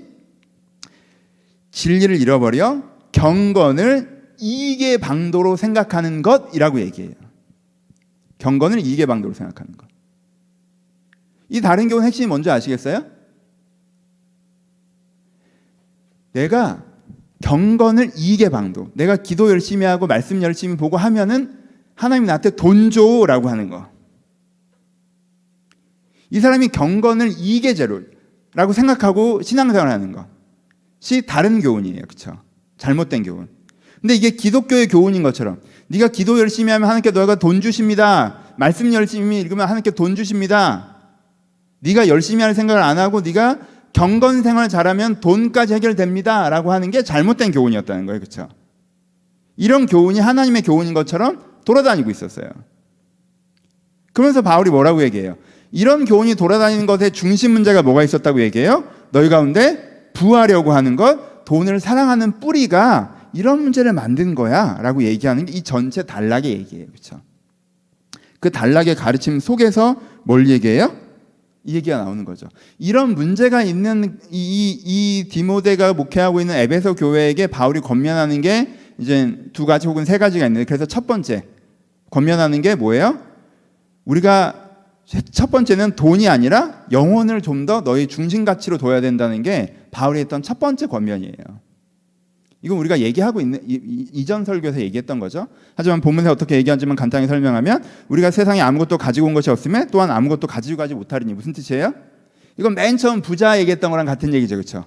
진리를 잃어버려 경건을 이익의 방도로 생각하는 것이라고 얘기해요. 경건을 이익의 방도로 생각하는 것. 이 다른 교훈 핵심이 뭔지 아시겠어요? 내가 경건을 이익의 방도, 내가 기도 열심히 하고 말씀 열심히 보고 하면은 하나님 나한테 돈 줘라고 하는 거. 이 사람이 경건을 이익의 재료라고 생각하고 신앙생활을 하는 것이 다른 교훈이에요. 그렇죠? 잘못된 교훈. 근데 이게 기독교의 교훈인 것처럼 네가 기도 열심히 하면 하나님께 너가 돈 주십니다. 말씀 열심히 읽으면 하나님께 돈 주십니다. 네가 열심히 할 생각을 안 하고 네가 경건 생활 잘하면 돈까지 해결됩니다. 라고 하는 게 잘못된 교훈이었다는 거예요. 그렇죠? 이런 교훈이 하나님의 교훈인 것처럼 돌아다니고 있었어요. 그러면서 바울이 뭐라고 얘기해요? 이런 교훈이 돌아다니는 것의 중심 문제가 뭐가 있었다고 얘기해요? 너희 가운데 부하려고 하는 것, 돈을 사랑하는 뿌리가 이런 문제를 만든 거야 라고 얘기하는 게 이 전체 단락의 얘기예요. 그렇죠? 그 단락의 가르침 속에서 뭘 얘기해요? 이 얘기가 나오는 거죠. 이런 문제가 있는 이 디모데가 목회하고 있는 에베소 교회에게 바울이 권면하는 게 이제 두 가지 혹은 세 가지가 있는데, 그래서 첫 번째 권면하는 게 뭐예요? 우리가 첫 번째는 돈이 아니라 영혼을 좀 더 너희 중심 가치로 둬야 된다는 게 바울이 했던 첫 번째 권면이에요. 이건 우리가 얘기하고 있는 이전 설교에서 얘기했던 거죠. 하지만 본문에 어떻게 얘기하는지만 간단히 설명하면, 우리가 세상에 아무것도 가지고 온 것이 없으면 또한 아무것도 가지고 가지 못하리니. 무슨 뜻이에요? 이건 맨 처음 부자 얘기했던 거랑 같은 얘기죠. 그렇죠?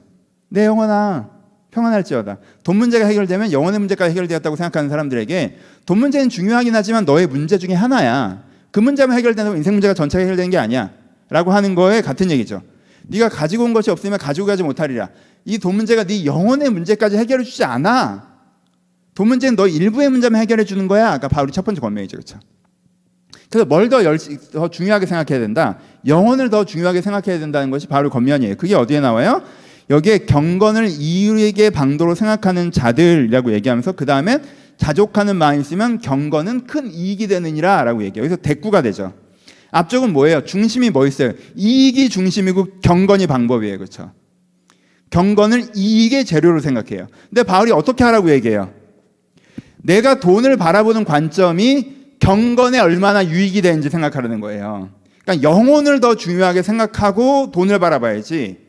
내 영혼아 평안할지어다. 돈 문제가 해결되면 영혼의 문제가 해결되었다고 생각하는 사람들에게 돈 문제는 중요하긴 하지만 너의 문제 중에 하나야. 그 문제만 해결된다고 인생 문제가 전체가 해결되는 게 아니야 라고 하는 거에 같은 얘기죠. 네가 가지고 온 것이 없으면 가지고 가지 못하리라. 이 돈 문제가 네 영혼의 문제까지 해결해 주지 않아. 돈 문제는 너 일부의 문제만 해결해 주는 거야. 아까 바울이 첫 번째 권면이죠. 그렇죠? 그래서 뭘 더 중요하게 생각해야 된다? 영혼을 더 중요하게 생각해야 된다는 것이 바울의 권면이에요. 그게 어디에 나와요? 여기에 경건을 이익의 방도로 생각하는 자들이라고 얘기하면서 그 다음에 자족하는 마음이 있으면 경건은 큰 이익이 되느니라 라고 얘기해요. 여기서 대꾸가 되죠. 앞쪽은 뭐예요? 중심이 뭐 있어요? 이익이 중심이고 경건이 방법이에요. 그렇죠? 경건을 이익의 재료로 생각해요. 근데 바울이 어떻게 하라고 얘기해요? 내가 돈을 바라보는 관점이 경건에 얼마나 유익이 되는지 생각하라는 거예요. 그러니까 영혼을 더 중요하게 생각하고 돈을 바라봐야지.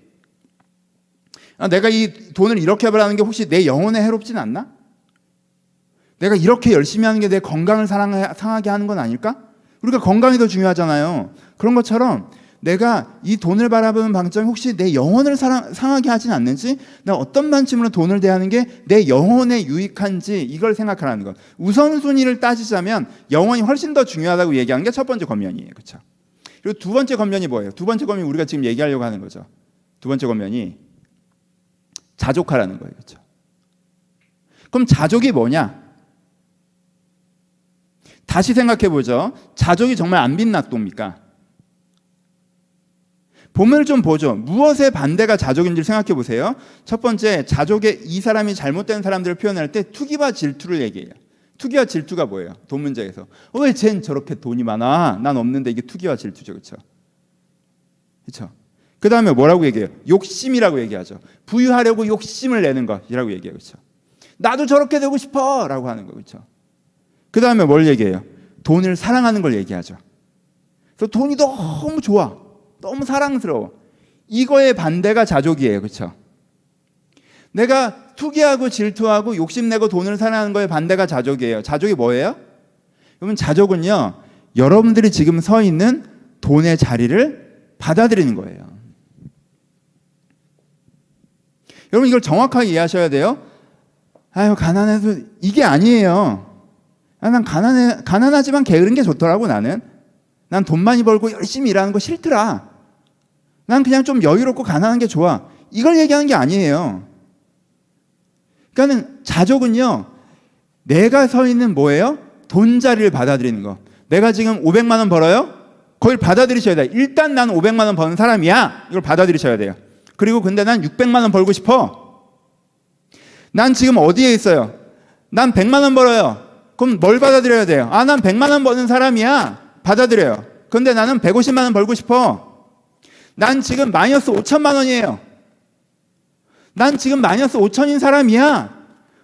내가 이 돈을 이렇게 바라는 게 혹시 내 영혼에 해롭진 않나? 내가 이렇게 열심히 하는 게 내 건강을 상하게 하는 건 아닐까? 우리가 건강이 더 중요하잖아요. 그런 것처럼 내가 이 돈을 바라보는 방점이 혹시 내 영혼을 상하게 하진 않는지, 내가 어떤 관점으로 돈을 대하는 게 내 영혼에 유익한지, 이걸 생각하라는 것. 우선순위를 따지자면 영혼이 훨씬 더 중요하다고 얘기하는 게 첫 번째 권면이에요. 그렇죠? 그리고 두 번째 권면이 뭐예요? 두 번째 권면이 우리가 지금 얘기하려고 하는 거죠. 두 번째 권면이 자족하라는 거예요. 그렇죠? 그럼 자족이 뭐냐? 다시 생각해 보죠. 자족이 정말 안 빛났동입니까? 본문을 좀 보죠. 무엇의 반대가 자족인지 생각해 보세요. 첫 번째, 자족의 이 사람이 잘못된 사람들을 표현할 때 투기와 질투를 얘기해요. 투기와 질투가 뭐예요? 돈 문제에서. 왜 쟨 저렇게 돈이 많아? 난 없는데. 이게 투기와 질투죠. 그렇죠? 그렇죠? 그 다음에 뭐라고 얘기해요? 욕심이라고 얘기하죠. 부유하려고 욕심을 내는 것이라고 얘기해요. 그렇죠? 나도 저렇게 되고 싶어 라고 하는 거. 그렇죠? 그 다음에 뭘 얘기해요? 돈을 사랑하는 걸 얘기하죠. 그래서 돈이 너무 좋아, 너무 사랑스러워. 이거의 반대가 자족이에요. 그렇죠? 내가 투기하고 질투하고 욕심내고 돈을 사랑하는 거의 반대가 자족이에요. 자족이 뭐예요? 여러분, 자족은요, 여러분들이 지금 서 있는 돈의 자리를 받아들이는 거예요. 여러분, 이걸 정확하게 이해하셔야 돼요. 아유, 가난해서 이게 아니에요. 난 가난하지만 게으른 게 좋더라고. 난 돈 많이 벌고 열심히 일하는 거 싫더라. 난 그냥 좀 여유롭고 가난한 게 좋아. 이걸 얘기하는 게 아니에요. 그러니까 자족은요, 내가 서 있는 뭐예요? 돈 자리를 받아들이는 거. 내가 지금 500만 원 벌어요? 그걸 받아들이셔야 돼요. 일단 난 500만 원 버는 사람이야. 이걸 받아들이셔야 돼요. 그리고 근데 난 600만 원 벌고 싶어. 난 지금 어디에 있어요? 난 100만 원 벌어요. 그럼 뭘 받아들여야 돼요? 아, 난 100만 원 버는 사람이야. 받아들여요. 근데 나는 150만 원 벌고 싶어. 난 지금 마이너스 5천만 원이에요. 난 지금 마이너스 5천인 사람이야.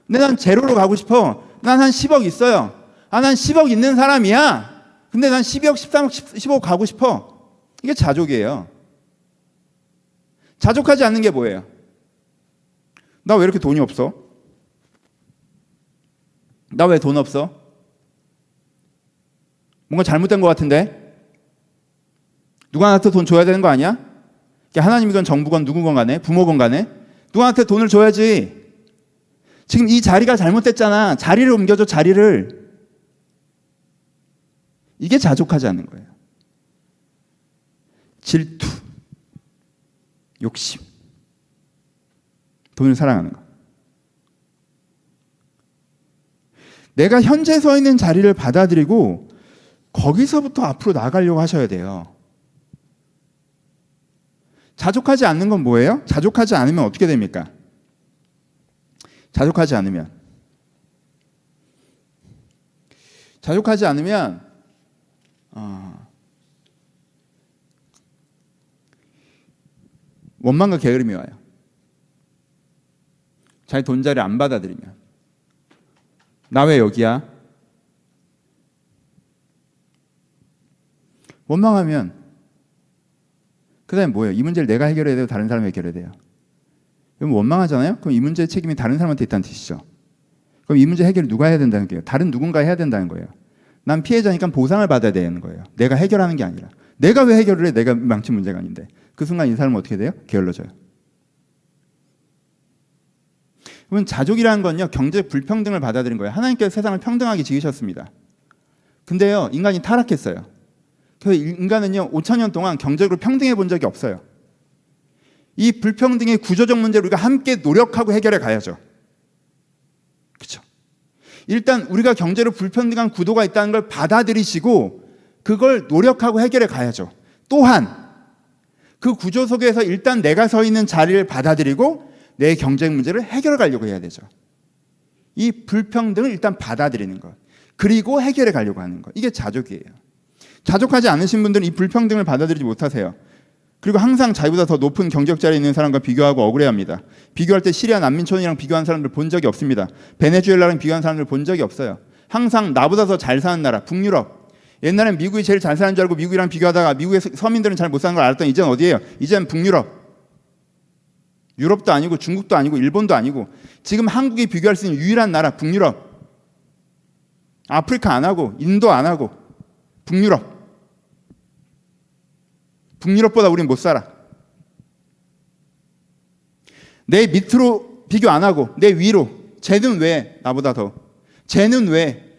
근데 난 제로로 가고 싶어. 난 한 10억 있어요. 아, 난 10억 있는 사람이야. 근데 난 12억, 13억, 15억 가고 싶어. 이게 자족이에요. 자족하지 않는 게 뭐예요? 나 왜 이렇게 돈이 없어? 나 왜 돈 없어? 뭔가 잘못된 것 같은데? 누가 나한테 돈 줘야 되는 거 아니야? 하나님이건 정부건 누구건 간에, 부모건 간에 누구한테 돈을 줘야지. 지금 이 자리가 잘못됐잖아. 자리를 옮겨줘, 자리를. 이게 자족하지 않는 거예요. 질투, 욕심, 돈을 사랑하는 거. 내가 현재 서 있는 자리를 받아들이고 거기서부터 앞으로 나가려고 하셔야 돼요. 자족하지 않는 건 뭐예요? 자족하지 않으면 어떻게 됩니까? 자족하지 않으면 원망과 게으름이 와요. 자기 돈자리 안 받아들이면. 나 왜 여기야? 원망하면 그 다음에 뭐예요? 이 문제를 내가 해결해야 돼요? 다른 사람이 해결해야 돼요? 그럼 원망하잖아요? 그럼 이 문제의 책임이 다른 사람한테 있다는 뜻이죠. 그럼 이 문제 해결을 누가 해야 된다는 거예요? 다른 누군가 해야 된다는 거예요. 난 피해자니까 보상을 받아야 되는 거예요. 내가 해결하는 게 아니라. 내가 왜 해결을 해? 내가 망친 문제가 아닌데. 그 순간 이 사람은 어떻게 돼요? 게을러져요. 그러면 자족이라는 건요, 경제적 불평등을 받아들인 거예요. 하나님께서 세상을 평등하게 지으셨습니다. 근데요, 인간이 타락했어요. 그래서 인간은요, 5,000년 동안 경제적으로 평등해 본 적이 없어요. 이 불평등의 구조적 문제를 우리가 함께 노력하고 해결해 가야죠. 그렇죠? 일단 우리가 경제로 불평등한 구도가 있다는 걸 받아들이시고 그걸 노력하고 해결해 가야죠. 또한 그 구조 속에서 일단 내가 서 있는 자리를 받아들이고 내 경제적 문제를 해결해 가려고 해야 되죠. 이 불평등을 일단 받아들이는 것, 그리고 해결해 가려고 하는 것, 이게 자족이에요. 자족하지 않으신 분들은 이 불평등을 받아들이지 못하세요. 그리고 항상 자기보다 더 높은 경제적 자리에 있는 사람과 비교하고 억울해합니다. 비교할 때 시리아 난민촌이랑 비교한 사람들 본 적이 없습니다. 베네수엘라랑 비교한 사람들 본 적이 없어요. 항상 나보다 더 잘 사는 나라, 북유럽. 옛날엔 미국이 제일 잘 사는 줄 알고 미국이랑 비교하다가 미국의 서민들은 잘 못 사는 걸 알았더니 이제는 어디예요? 이제는 북유럽. 유럽도 아니고 중국도 아니고 일본도 아니고 지금 한국이 비교할 수 있는 유일한 나라, 북유럽. 아프리카 안 하고 인도 안 하고 북유럽. 북유럽보다 우린 못 살아. 내 밑으로 비교 안 하고 내 위로. 쟤는 왜 나보다 더? 쟤는 왜?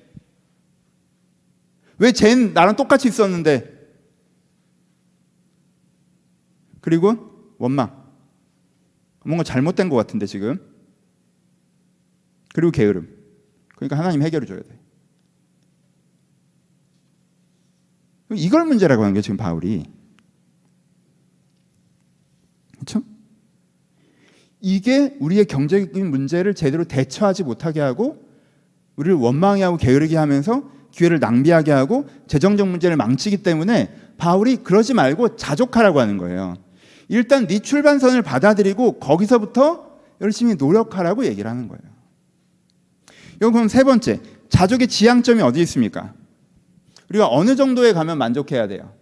왜 쟤는 나랑 똑같이 있었는데? 그리고 원망. 뭔가 잘못된 것 같은데 지금. 그리고 게으름. 그러니까 하나님 해결해 줘야 돼. 이걸 문제라고 하는 게 지금 바울이. 그렇죠? 이게 우리의 경제적인 문제를 제대로 대처하지 못하게 하고 우리를 원망하게 하고 게으르게 하면서 기회를 낭비하게 하고 재정적 문제를 망치기 때문에 바울이 그러지 말고 자족하라고 하는 거예요. 일단 네 출발선을 받아들이고 거기서부터 열심히 노력하라고 얘기를 하는 거예요. 이건 그럼 세 번째, 자족의 지향점이 어디 있습니까? 우리가 어느 정도에 가면 만족해야 돼요?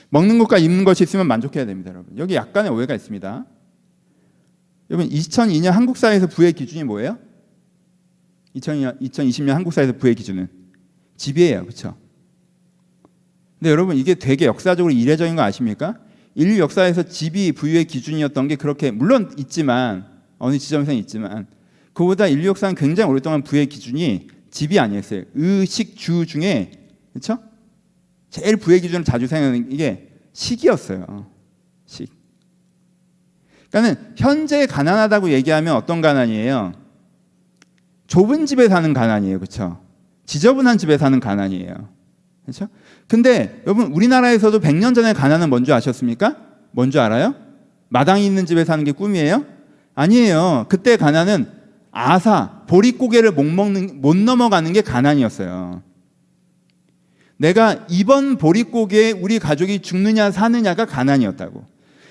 먹는 것과 입는 것이 있으면 만족해야 됩니다, 여러분. 여기 약간의 오해가 있습니다. 여러분, 2002년 한국 사회에서 부의 기준이 뭐예요? 2020년 한국 사회에서 부의 기준은 집이에요, 그렇죠? 근데 여러분, 이게 되게 역사적으로 이례적인 거 아십니까? 인류 역사에서 집이 부의 기준이었던 게 그렇게 물론 있지만 어느 지점에서는 있지만 그보다 인류 역사는 굉장히 오랫동안 부의 기준이 집이 아니었어요. 의식주 중에 그렇죠? 제일 부의 기준을 자주 사용하는 이게 식이었어요. 식. 그러니까는 현재 가난하다고 얘기하면 어떤 가난이에요? 좁은 집에 사는 가난이에요, 그렇죠? 지저분한 집에 사는 가난이에요, 그렇죠? 근데 여러분 우리나라에서도 100년 전에 가난은 뭔지 아셨습니까? 뭔지 알아요? 마당이 있는 집에 사는 게 꿈이에요? 아니에요. 그때 가난은 아사, 보릿고개를 못 넘어가는 게 가난이었어요. 내가 이번 보릿고개에 우리 가족이 죽느냐 사느냐가 가난이었다고.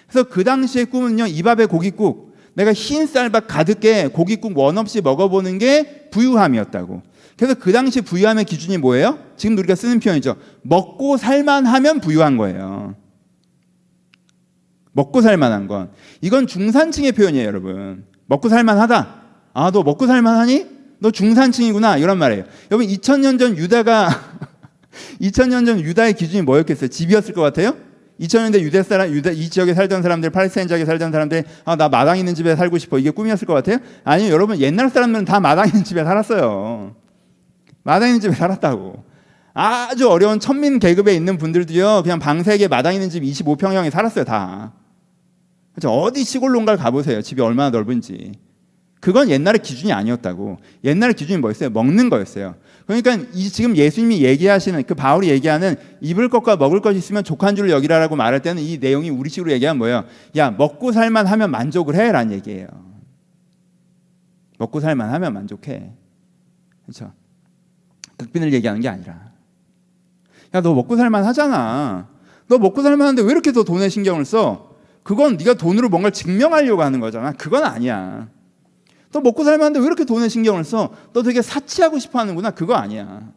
그래서 그 당시의 꿈은요, 이 밥에 고깃국, 내가 흰 쌀밥 가득게 고깃국 원 없이 먹어보는 게 부유함이었다고. 그래서 그 당시 부유함의 기준이 뭐예요? 지금 우리가 쓰는 표현이죠. 먹고 살만하면 부유한 거예요. 먹고 살만한 건. 이건 중산층의 표현이에요, 여러분. 먹고 살만하다. 아, 너 먹고 살만하니? 너 중산층이구나. 이런 말이에요. 여러분, 2000년 전 유다가 2000년 전 유다의 기준이 뭐였겠어요? 집이었을 것 같아요? 2000년대 유다 이 지역에 살던 사람들, 팔레스타인 지역에 살던 사람들, 아, 나 마당 있는 집에 살고 싶어. 이게 꿈이었을 것 같아요? 아니요, 여러분, 옛날 사람들은 다 마당 있는 집에 살았어요. 마당 있는 집에 살았다고. 아주 어려운 천민 계급에 있는 분들도요, 그냥 방 3개 마당 있는 집 25평형에 살았어요, 다. 그렇죠? 어디 시골 농가를 가보세요. 집이 얼마나 넓은지. 그건 옛날의 기준이 아니었다고. 옛날의 기준이 뭐였어요? 먹는 거였어요. 그러니까 지금 예수님이 얘기하시는, 그 바울이 얘기하는 입을 것과 먹을 것이 있으면 족한 줄 여기라라고 말할 때는 이 내용이 우리식으로 얘기하면 뭐예요? 야, 먹고 살만 하면 만족을 해 라는 얘기예요. 먹고 살만 하면 만족해. 그렇죠? 극빈을 얘기하는 게 아니라, 야, 너 먹고 살만 하잖아. 너 먹고 살만 하는데 왜 이렇게 더 돈에 신경을 써? 그건 네가 돈으로 뭔가를 증명하려고 하는 거잖아. 그건 아니야. 너 먹고 살만한데 왜 이렇게 돈에 신경을 써? 너 되게 사치하고 싶어 하는구나. 그거 아니야.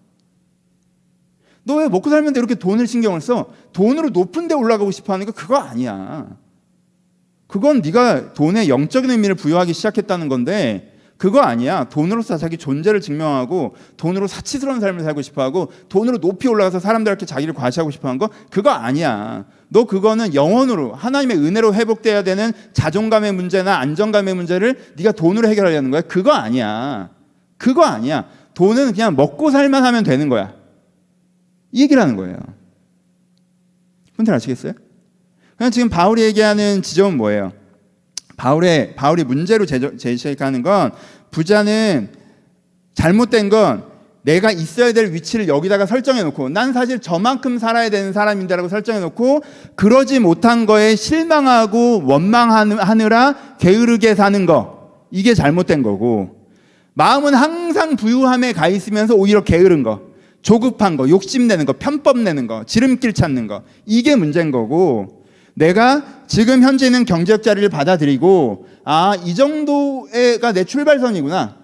너 왜 먹고 살만한데 이렇게 돈을 신경을 써? 돈으로 높은 데 올라가고 싶어 하는 거 그거 아니야. 그건 네가 돈에 영적인 의미를 부여하기 시작했다는 건데 그거 아니야. 돈으로서 자기 존재를 증명하고 돈으로 사치스러운 삶을 살고 싶어하고 돈으로 높이 올라가서 사람들한테 자기를 과시하고 싶어하는 거 그거 아니야. 너 그거는 영원으로 하나님의 은혜로 회복돼야 되는 자존감의 문제나 안정감의 문제를 네가 돈으로 해결하려는 거야. 그거 아니야. 그거 아니야. 돈은 그냥 먹고 살만 하면 되는 거야. 이 얘기를 하는 거예요. 분들 아시겠어요? 그냥 지금 바울이 얘기하는 지점은 뭐예요? 바울이 문제로 제시하는 건 부자는 잘못된 건 내가 있어야 될 위치를 여기다가 설정해 놓고 난 사실 저만큼 살아야 되는 사람인데라고 설정해 놓고 그러지 못한 거에 실망하고 원망하느라 게으르게 사는 거 이게 잘못된 거고 마음은 항상 부유함에 가 있으면서 오히려 게으른 거 조급한 거 욕심내는 거 편법 내는 거 지름길 찾는 거 이게 문제인 거고 내가 지금 현재 있는 경제적 자리를 받아들이고 아, 이 정도가 내 출발선이구나.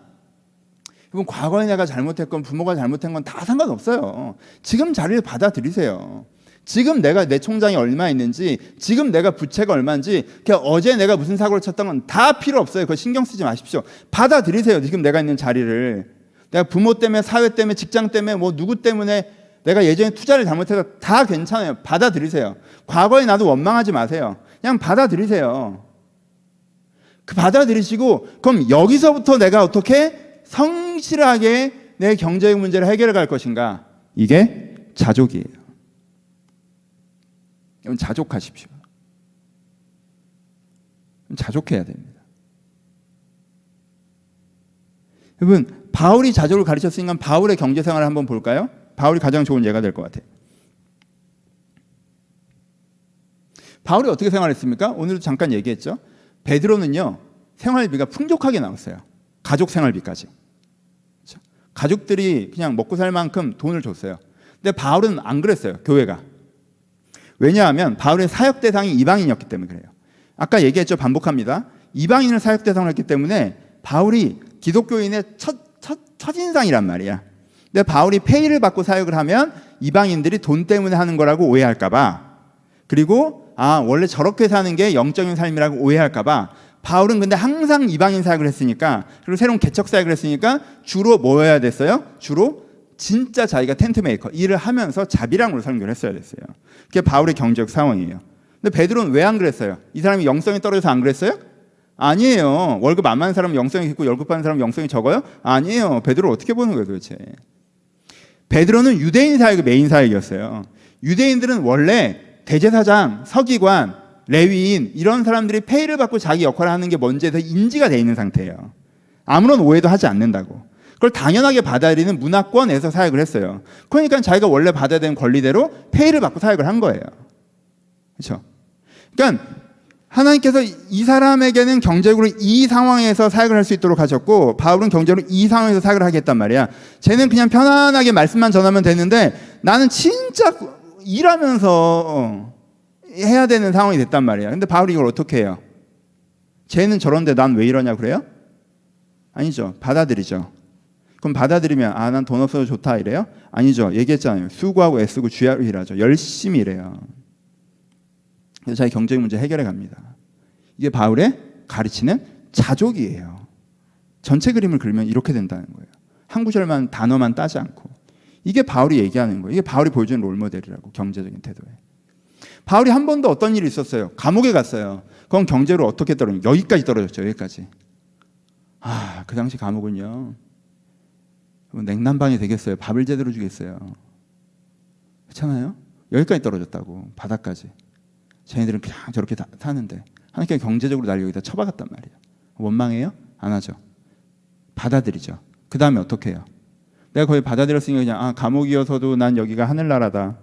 여러분 과거에 내가 잘못했건 부모가 잘못한 건 다 상관없어요. 지금 자리를 받아들이세요. 지금 내가 내 통장이 얼마 있는지 지금 내가 부채가 얼마인지 어제 내가 무슨 사고를 쳤던 건 다 필요 없어요. 그거 신경 쓰지 마십시오. 받아들이세요. 지금 내가 있는 자리를. 내가 부모 때문에 사회 때문에 직장 때문에 뭐 누구 때문에 내가 예전에 투자를 잘못해서 다 괜찮아요. 받아들이세요. 과거에 나도 원망하지 마세요. 그냥 받아들이세요. 그 받아들이시고 그럼 여기서부터 내가 어떻게 성실하게 내 경제적 문제를 해결해 갈 것인가? 이게 자족이에요. 여러분 자족하십시오. 자족해야 됩니다. 여러분 바울이 자족을 가르쳤으니까 바울의 경제 생활을 한번 볼까요? 바울이 가장 좋은 예가 될 것 같아요. 바울이 어떻게 생활했습니까? 오늘도 잠깐 얘기했죠. 베드로는요 생활비가 풍족하게 나왔어요. 가족 생활비까지. 그렇죠? 가족들이 그냥 먹고 살 만큼 돈을 줬어요. 근데 바울은 안 그랬어요. 교회가. 왜냐하면 바울의 사역 대상이 이방인이었기 때문에 그래요. 아까 얘기했죠. 반복합니다. 이방인을 사역 대상으로 했기 때문에 바울이 기독교인의 첫인상이란 말이야. 근데 바울이 페이를 받고 사역을 하면 이방인들이 돈 때문에 하는 거라고 오해할까 봐. 그리고 원래 저렇게 사는 게 영적인 삶이라고 오해할까 봐. 바울은 근데 항상 이방인 사역을 했으니까 그리고 새로운 개척 사역을 했으니까 주로 뭐 해야 됐어요? 주로 진짜 자기가 텐트 메이커 일을 하면서 자비랑으로 설교를 했어야 됐어요. 그게 바울의 경제적 상황이에요. 근데 베드로는 왜 안 그랬어요? 이 사람이 영성이 떨어져서 안 그랬어요? 아니에요. 월급 안 많은 사람은 영성이 깊고 월급 받는 사람은 영성이 적어요? 아니에요. 베드로를 어떻게 보는 거예요 도대체? 베드로는 유대인 사역이 메인 사역이었어요. 유대인들은 원래 대제사장, 서기관, 레위인 이런 사람들이 페이를 받고 자기 역할을 하는 게 뭔지에서 인지가 돼 있는 상태예요. 아무런 오해도 하지 않는다고. 그걸 당연하게 받아들이는 문화권에서 사역을 했어요. 그러니까 자기가 원래 받아야 되는 권리대로 페이를 받고 사역을 한 거예요. 그렇죠? 그러니까 하나님께서 이 사람에게는 경제적으로 이 상황에서 사역을 할 수 있도록 하셨고 바울은 경제적으로 이 상황에서 사역을 하겠단 말이야. 쟤는 그냥 편안하게 말씀만 전하면 되는데 나는 진짜 일하면서 해야 되는 상황이 됐단 말이야. 근데 바울이 이걸 어떻게 해요? 쟤는 저런데 난 왜 이러냐 그래요? 아니죠. 받아들이죠. 그럼 받아들이면 아, 난 돈 없어서 좋다 이래요? 아니죠. 얘기했잖아요. 수고하고 애쓰고 주야로 일하죠. 열심히 일해요. 그래서 자기 경제적 문제 해결해 갑니다. 이게 바울의 가르치는 자족이에요. 전체 그림을 그리면 이렇게 된다는 거예요. 한 구절만 단어만 따지 않고. 이게 바울이 얘기하는 거예요. 이게 바울이 보여주는 롤모델이라고, 경제적인 태도에. 바울이 한 번도 어떤 일이 있었어요. 감옥에 갔어요. 그건 경제로 어떻게 떨어졌냐. 여기까지 떨어졌죠. 여기까지. 아, 그 당시 감옥은요. 냉난방이 되겠어요. 밥을 제대로 주겠어요. 그렇잖아요. 여기까지 떨어졌다고. 바닥까지. 쟤네들은 그냥 저렇게 사는데 하나님께서 경제적으로 날 여기다 쳐박았단 말이에요. 원망해요? 안 하죠. 받아들이죠. 그 다음에 어떻게 해요? 내가 거의 받아들였으니까 그냥 아, 감옥이어서도 난 여기가 하늘나라다.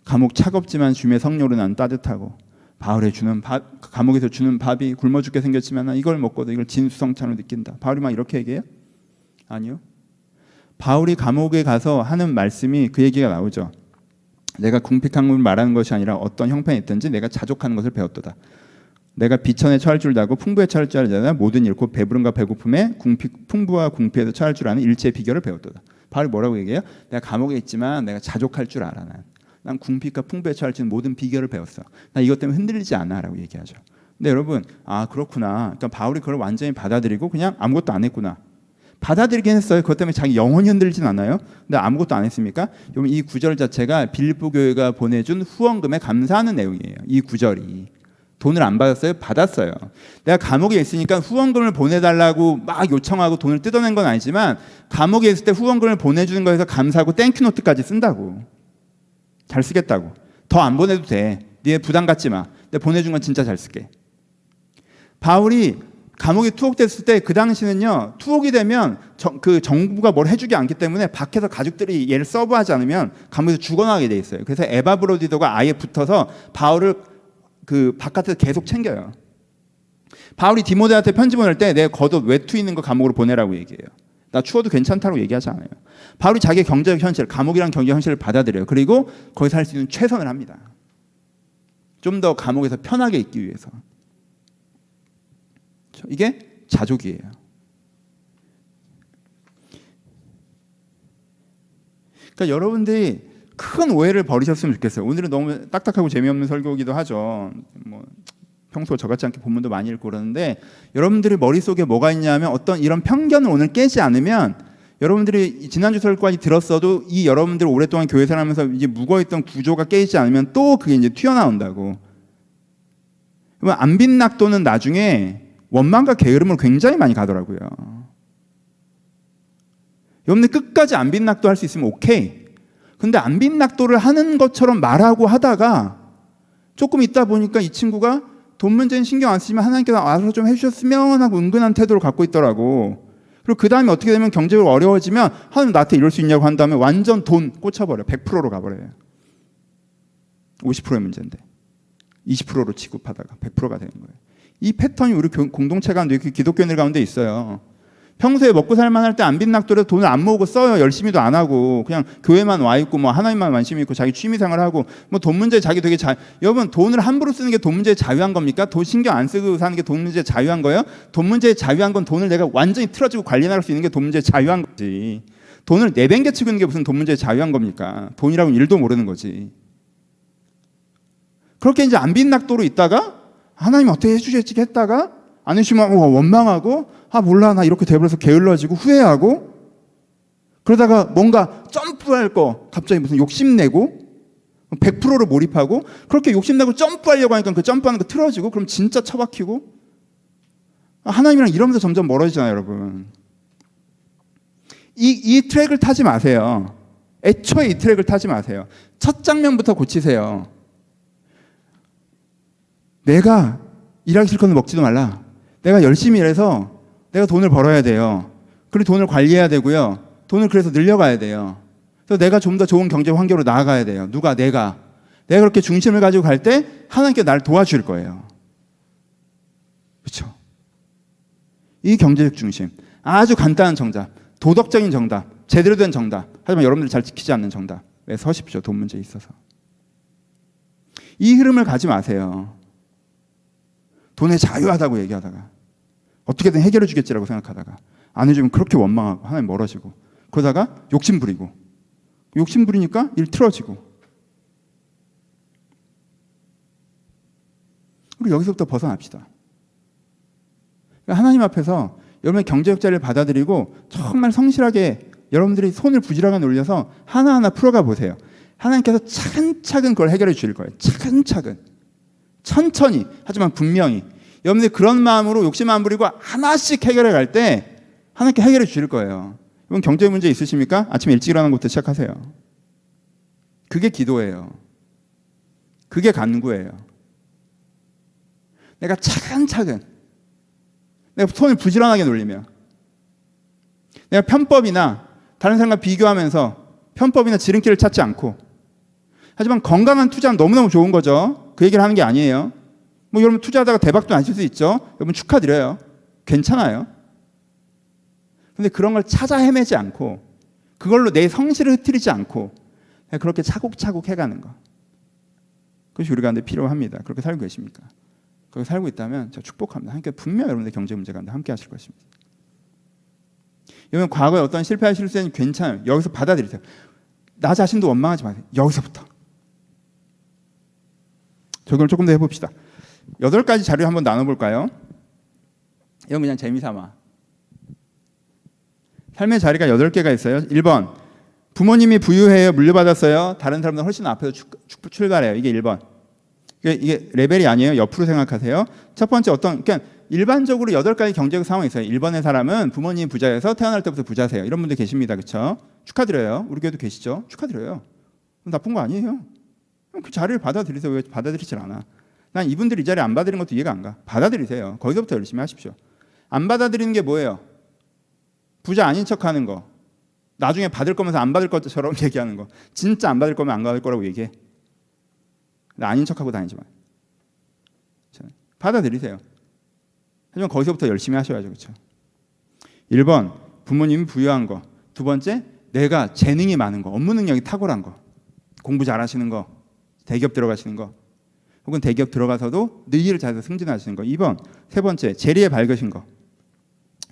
감옥 차갑지만 주님의 성령으로 난 따뜻하고 바울의 주는 밥, 감옥에서 주는 밥이 굶어 죽게 생겼지만 난 이걸 먹고도 이걸 진수성찬으로 느낀다. 바울이 막 이렇게 얘기해요? 아니요. 바울이 감옥에 가서 하는 말씀이 그 얘기가 나오죠. 내가 궁핍한 걸 말하는 것이 아니라 어떤 형편이 있든지 내가 자족하는 것을 배웠도다. 내가 비천에 처할 줄 알고 풍부에 처할 줄 알잖아. 모든 일 곧 배부름과 배고픔에 풍부와 궁핍에도 처할 줄 아는 일체의 비결을 배웠도다. 바울이 뭐라고 얘기해요? 내가 감옥에 있지만 내가 자족할 줄 알아. 난 궁핍과 풍부에 처할 줄 모든 비결을 배웠어. 나 이것 때문에 흔들리지 않아 라고 얘기하죠. 근데 여러분 아 그렇구나. 그러니까 바울이 그걸 완전히 받아들이고 그냥 아무것도 안 했구나. 받아들이긴 했어요. 그것 때문에 자기 영혼이 흔들리진 않아요. 근데 아무것도 안 했습니까? 여러분 이 구절 자체가 빌립보 교회가 보내준 후원금에 감사하는 내용이에요. 이 구절이. 돈을 안 받았어요? 받았어요. 내가 감옥에 있으니까 후원금을 보내달라고 막 요청하고 돈을 뜯어낸 건 아니지만 감옥에 있을 때 후원금을 보내주는 거에서 감사하고 땡큐 노트까지 쓴다고. 잘 쓰겠다고. 더 안 보내도 돼. 네 부담 갖지 마. 내가 보내준 건 진짜 잘 쓸게. 바울이 감옥에 투옥됐을 때 그 당시는요. 투옥이 되면 그 정부가 뭘 해주지 않기 때문에 밖에서 가족들이 얘를 서브하지 않으면 감옥에서 죽어나가게 돼 있어요. 그래서 에바브로디도가 아예 붙어서 바울을 그 바깥에서 계속 챙겨요. 바울이 디모데한테 편지 보낼 때 내 겉옷 외투 있는 거 감옥으로 보내라고 얘기해요. 나 추워도 괜찮다고 얘기하지 않아요. 바울이 자기의 경제적 현실, 감옥이란 경제적 현실을 받아들여요. 그리고 거기서 할 수 있는 최선을 합니다. 좀 더 감옥에서 편하게 있기 위해서. 이게 자족이에요. 그러니까 여러분들이 큰 오해를 버리셨으면 좋겠어요. 오늘은 너무 딱딱하고 재미없는 설교이기도 하죠. 뭐 평소 저같지 않게 본문도 많이 읽고 그러는데 여러분들이 머릿속에 뭐가 있냐면 어떤 이런 편견을 오늘 깨지 않으면 여러분들이 지난주 설교까지 들었어도 이 여러분들 오랫동안 교회 생활하면서 이제 묵어있던 구조가 깨지지 않으면 또 그게 이제 튀어나온다고. 그러면 안빈낙도는 나중에 원망과 게으름으로 굉장히 많이 가더라고요. 여러분들 끝까지 안빈낙도 할 수 있으면 오케이. 근데 안빈낙도를 하는 것처럼 말하고 하다가 조금 있다 보니까 이 친구가 돈 문제는 신경 안 쓰지만 하나님께서 알아서 좀 해주셨으면 하고 은근한 태도를 갖고 있더라고. 그리고 그 다음에 어떻게 되면 경제적으로 어려워지면 하나님 나한테 이럴 수 있냐고 한 다음에 완전 돈 꽂혀버려. 100%로 가버려요. 50%의 문제인데 20%로 취급하다가 100%가 되는 거예요. 이 패턴이 우리 공동체 가운데 기독교인들 가운데 있어요. 평소에 먹고 살만할 때 안빈낙도라도 돈을 안 모으고 써요. 열심히도 안 하고 그냥 교회만 와 있고 뭐 하나님만 관심 있고 자기 취미생활 하고 뭐 돈 문제에 자기 되게 여러분 돈을 함부로 쓰는 게 돈 문제에 자유한 겁니까? 돈 신경 안 쓰고 사는 게 돈 문제에 자유한 거예요? 돈 문제에 자유한 건 돈을 내가 완전히 틀어지고 관리 나갈 수 있는 게 돈 문제에 자유한 거지. 돈을 내뱅개치고 있는 게 무슨 돈 문제에 자유한 겁니까? 돈이라고는 일도 모르는 거지. 그렇게 이제 안빈낙도로 있다가 하나님 어떻게 해주실지 했다가 안 해주시면 원망하고 아 몰라 나 이렇게 돼버려서 게을러지고 후회하고 그러다가 뭔가 점프할 거 갑자기 무슨 욕심내고 100%로 몰입하고 그렇게 욕심내고 점프하려고 하니까 그 점프하는 거 틀어지고 그럼 진짜 처박히고 하나님이랑 이러면서 점점 멀어지잖아요. 여러분 이 트랙을 타지 마세요. 애초에 이 트랙을 타지 마세요. 첫 장면부터 고치세요. 내가 일하기 싫거든 먹지도 말라. 내가 열심히 일해서 내가 돈을 벌어야 돼요. 그리고 돈을 관리해야 되고요. 돈을 그래서 늘려가야 돼요. 그래서 내가 좀 더 좋은 경제 환경으로 나아가야 돼요. 누가? 내가 그렇게 중심을 가지고 갈 때 하나님께 나를 도와줄 거예요. 그렇죠? 이 경제적 중심, 아주 간단한 정답, 도덕적인 정답, 제대로 된 정답, 하지만 여러분들이 잘 지키지 않는 정답에 서십시오. 돈 문제에 있어서. 이 흐름을 가지 마세요. 돈에 자유하다고 얘기하다가 어떻게든 해결해 주겠지라고 생각하다가 안 해주면 그렇게 원망하고 하나님 멀어지고 그러다가 욕심 부리고 욕심 부리니까 일 틀어지고. 우리 여기서부터 벗어납시다. 그러니까 하나님 앞에서 여러분의 경제적 자리를 받아들이고 정말 성실하게 여러분들이 손을 부지런하게 올려서 하나하나 풀어가 보세요. 하나님께서 차근차근 그걸 해결해 주실 거예요. 차근차근. 천천히. 하지만 분명히. 여러분들이 그런 마음으로 욕심 안 부리고 하나씩 해결해 갈 때 하나님께 해결해 주실 거예요. 여러분 경제 문제 있으십니까? 아침에 일찍 일어나는 것부터 시작하세요. 그게 기도예요. 그게 간구예요. 내가 차근차근 내가 손을 부지런하게 놀리며 내가 편법이나 다른 사람과 비교하면서 편법이나 지름길을 찾지 않고 하지만 건강한 투자는 너무너무 좋은 거죠. 그 얘기를 하는 게 아니에요. 뭐 여러분 투자하다가 대박도 나실 수 있죠. 여러분 축하드려요. 괜찮아요. 근데 그런 걸 찾아 헤매지 않고 그걸로 내 성실을 흐트리지 않고 그렇게 차곡차곡 해가는 거. 그것이 우리 가운데 필요합니다. 그렇게 살고 계십니까? 그렇게 살고 있다면 저 축복합니다. 하나님께 분명 여러분들 경제 문제 가운데 함께 하실 것입니다. 여러분 과거에 어떤 실패한 실수는 괜찮아요. 여기서 받아들이세요. 나 자신도 원망하지 마세요. 여기서부터. 적용을 조금 더 해봅시다. 8가지 자료 한번 나눠볼까요? 이건 그냥 재미삼아. 삶의 자리가 8개가 있어요. 1번 부모님이 부유해요. 물려받았어요. 다른 사람들 훨씬 앞에서 출발해요. 이게 1번. 이게 레벨이 아니에요. 옆으로 생각하세요. 첫 번째 그러니까 일반적으로 8가지 경제적 상황이 있어요. 1번의 사람은 부모님 부자여서 태어날 때부터 부자세요. 이런 분들 계십니다. 그렇죠? 축하드려요. 우리 교회도 계시죠? 축하드려요. 나쁜 거 아니에요. 그 자리를 받아들이세요. 왜 받아들이질 않아? 난 이분들이 이 자리 안 받아들이는 것도 이해가 안 가. 받아들이세요. 거기서부터 열심히 하십시오. 안 받아들이는 게 뭐예요? 부자 아닌 척하는 거. 나중에 받을 거면서 안 받을 것처럼 얘기하는 거. 진짜 안 받을 거면 안 받을 거라고 얘기해. 아닌 척하고 다니지 마요. 받아들이세요. 하지만 거기서부터 열심히 하셔야죠. 그렇죠? 1번 부모님이 부유한 거. 2번째 내가 재능이 많은 거. 업무 능력이 탁월한 거. 공부 잘하시는 거. 대기업 들어가시는 거. 혹은 대기업 들어가서도 늘 일을 잘해서 승진하시는 거. 2번 3번째 재리에 밝으신 거.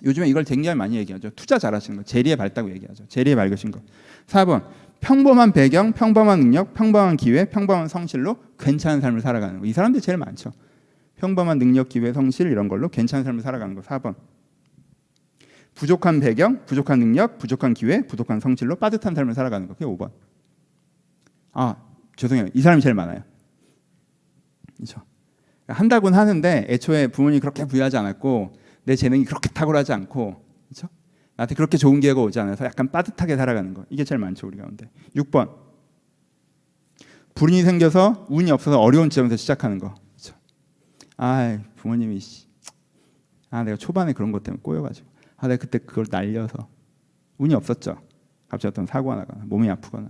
요즘에 이걸 굉장히 많이 얘기하죠. 투자 잘하시는 거. 재리에 밝다고 얘기하죠. 재리에 밝으신 거. 4번 평범한 배경, 평범한 능력, 평범한 기회, 평범한 성실로 괜찮은 삶을 살아가는 거. 이 사람들이 제일 많죠. 평범한 능력, 기회, 성실 이런 걸로 괜찮은 삶을 살아가는 거. 4번 부족한 배경, 부족한 능력, 부족한 기회, 부족한 성실로 빠듯한 삶을 살아가는 거. 그게 5번. 죄송해요. 이 사람이 제일 많아요. 그렇죠? 한다고는 하는데 애초에 부모님이 그렇게 부유하지 않았고 내 재능이 그렇게 탁월하지 않고 그렇죠? 나한테 그렇게 좋은 기회가 오지 않아서 약간 빠듯하게 살아가는 거. 이게 제일 많죠. 우리 가운데. 6번 불운이 생겨서 운이 없어서 어려운 지점에서 시작하는 거. 그렇죠? 부모님이 내가 초반에 그런 것 때문에 꼬여가지고 내가 그때 그걸 날려서 운이 없었죠. 갑자기 어떤 사고가 나거나 몸이 아프거나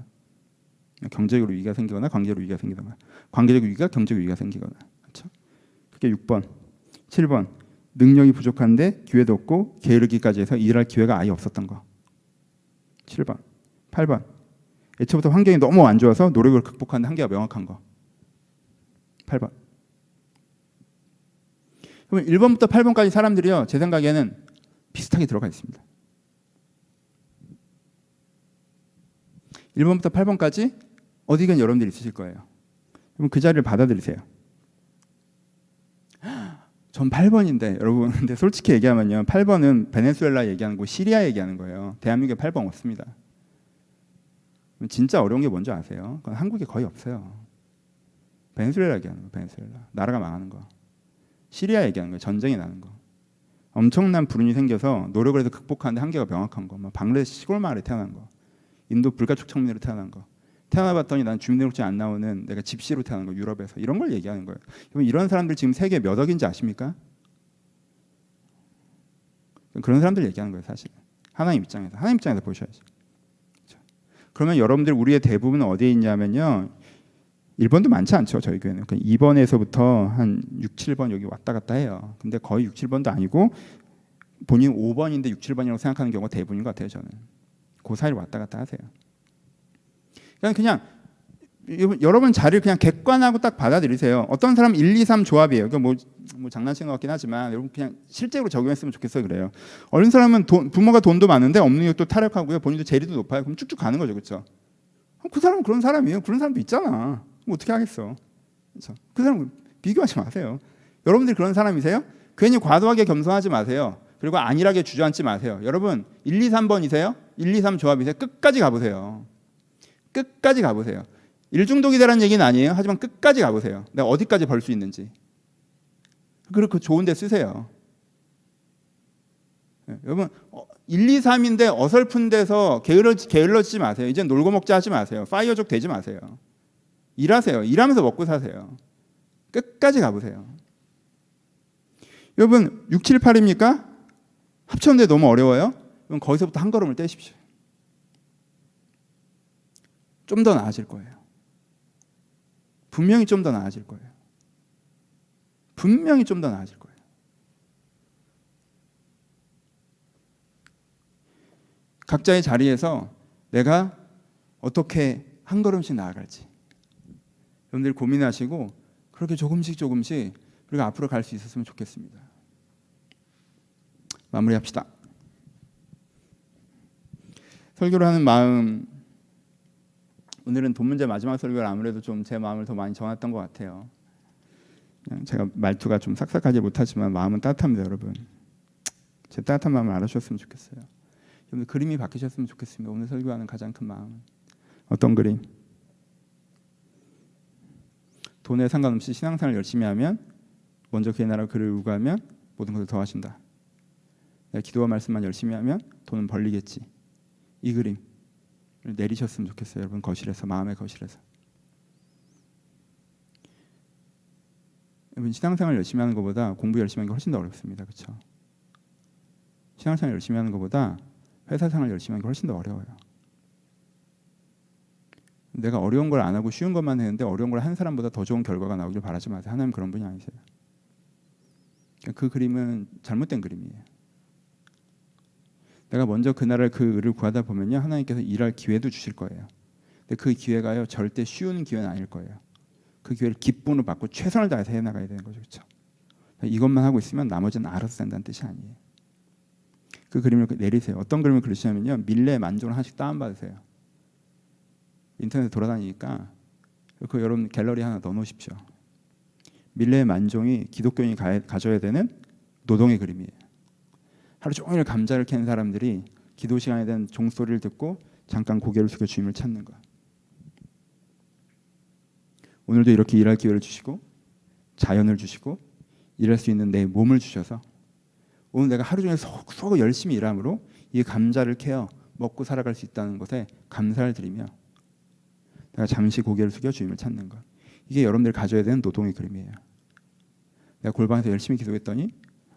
경제적으로 위기가 생기거나 관계적으로 위기가 생기거나 관계적 위기가 경제적 위기가 생기거나. 그렇죠? 그게 6번. 7번 능력이 부족한데 기회도 없고 게으르기까지 해서 일할 기회가 아예 없었던 거. 7번. 8번 애초부터 환경이 너무 안 좋아서 노력을 극복하는 한계가 명확한 거. 8번. 그러면 1번부터 8번까지 사람들이요. 제 생각에는 비슷하게 들어가 있습니다. 1번부터 8번까지 어디든 여러분들이 있으실 거예요. 그럼 그 자리를 받아들이세요. 전 8번인데 여러분 근데 솔직히 얘기하면요. 8번은 베네수엘라 얘기하는 거 시리아 얘기하는 거예요. 대한민국에 8번 없습니다. 진짜 어려운 게 뭔지 아세요? 그건 한국에 거의 없어요. 베네수엘라 얘기하는 거. 베네수엘라. 나라가 망하는 거. 시리아 얘기하는 거예요. 전쟁이 나는 거. 엄청난 불운이 생겨서 노력을 해서 극복하는데 한계가 명확한 거. 방글라데시 시골 마을에 태어난 거. 인도 불가촉 청년으로 태어난 거. 태어나봤더니 난 주민등록증 안 나오는 내가 집시로 태어난 거. 유럽에서. 이런 걸 얘기하는 거예요. 이런 사람들 지금 세계에 몇 억인지 아십니까? 그런 사람들 얘기하는 거예요. 사실. 하나님 입장에서 보셔야죠. 그러면 여러분들 우리의 대부분은 어디에 있냐면요. 1번도 많지 않죠. 저희 교회는. 그러니까 2번에서부터 한 6, 7번 여기 왔다 갔다 해요. 근데 거의 6, 7번도 아니고 본인 5번인데 6, 7번이라고 생각하는 경우가 대부분인 것 같아요. 저는. 그 사이를 왔다 갔다 하세요. 그냥 여러분 자리를 그냥 객관하고 딱 받아들이세요. 어떤 사람은 1, 2, 3 조합이에요. 뭐 장난치는 것 같긴 하지만 여러분 그냥 실제로 적용했으면 좋겠어요. 그래요. 어린 사람은 부모가 돈도 많은데 없는 이웃도 타락하고요. 본인도 재리도 높아요. 그럼 쭉쭉 가는 거죠. 그렇죠? 그 사람은 그런 사람이에요. 그런 사람도 있잖아. 뭐 어떻게 하겠어. 그렇죠? 그 사람 비교하지 마세요. 여러분들이 그런 사람이세요? 괜히 과도하게 겸손하지 마세요. 그리고 안일하게 주저앉지 마세요. 여러분 1, 2, 3번이세요? 1, 2, 3 조합이세요? 끝까지 가보세요. 끝까지 가보세요. 일중독이다라는 얘기는 아니에요. 하지만 끝까지 가보세요. 내가 어디까지 벌 수 있는지. 그리고 좋은 데 쓰세요. 여러분 1, 2, 3인데 어설픈 데서 게을러지지 마세요. 이제 놀고 먹자 하지 마세요. 파이어족 되지 마세요. 일하세요. 일하면서 먹고 사세요. 끝까지 가보세요. 여러분 6, 7, 8입니까? 합쳤는데 너무 어려워요? 그럼 거기서부터 한 걸음을 떼십시오. 좀 더 나아질 거예요. 분명히 좀 더 나아질 거예요. 분명히 좀 더 나아질 거예요. 각자의 자리에서 내가 어떻게 한 걸음씩 나아갈지 여러분들 고민하시고 그렇게 조금씩 그리고 앞으로 갈 수 있었으면 좋겠습니다. 마무리합시다. 설교를 하는 마음, 오늘은 돈 문제 마지막 설교를 아무래도 좀 제 마음을 더 많이 전했던 것 같아요. 그냥 제가 말투가 좀 싹싹하지 못하지만 마음은 따뜻합니다. 여러분 제 따뜻한 마음을 알아주셨으면 좋겠어요. 여러분 그림이 바뀌셨으면 좋겠습니다. 오늘 설교하는 가장 큰 마음은 어떤 그림? 돈에 상관없이 신앙생활을 열심히 하면 먼저 그의 나라 그를 요구하면 모든 것을 더하신다. 내가 기도와 말씀만 열심히 하면 돈은 벌리겠지. 이 그림을 내리셨으면 좋겠어요. 여러분 거실에서, 마음의 거실에서. 여러분 신앙생활 열심히 하는 것보다 공부 열심히 하는 게 훨씬 더 어렵습니다. 그렇죠? 신앙생활 열심히 하는 것보다 회사생활 열심히 하는 게 훨씬 더 어려워요. 내가 어려운 걸 안 하고 쉬운 것만 했는데 어려운 걸 한 사람보다 더 좋은 결과가 나오길 바라지 마세요. 하나님 그런 분이 아니세요. 그 그림은 잘못된 그림이에요. 내가 먼저 그 나라를 그 의를 구하다 보면요 하나님께서 일할 기회도 주실 거예요. 근데 그 기회가요 절대 쉬운 기회는 아닐 거예요. 그 기회를 기쁨으로 받고 최선을 다해서 해나가야 되는 거죠. 그렇죠? 이것만 하고 있으면 나머지는 알아서 된다는 뜻이 아니에요. 그 그림을 내리세요. 어떤 그림을 그리시냐면요 밀레 만종을 하나씩 다운받으세요. 인터넷에 돌아다니니까 그 여러분 갤러리 하나 넣어놓으십시오. 밀레 만종이 기독교인이 가져야 되는 노동의 그림이에요. 하루 종일 감자를 캐는 사람들이 기도 시간에 대한 종소리를 듣고 잠깐 고개를 숙여 주님을 찾는 것. 오늘도 이렇게 일할 기회를 주시고 자연을 주시고 일할 수 있는 내 몸을 주셔서 오늘 내가 하루 종일 속 열심히 일함으로 이 감자를 캐어 먹고 살아갈 수 있다는 것에 감사를 드리며 내가 잠시 고개를 숙여 주님을 찾는 것. 이게 여러분들이 가져야 되는 노동의 그림이에요. 내가 골방에서 열심히 기도했더니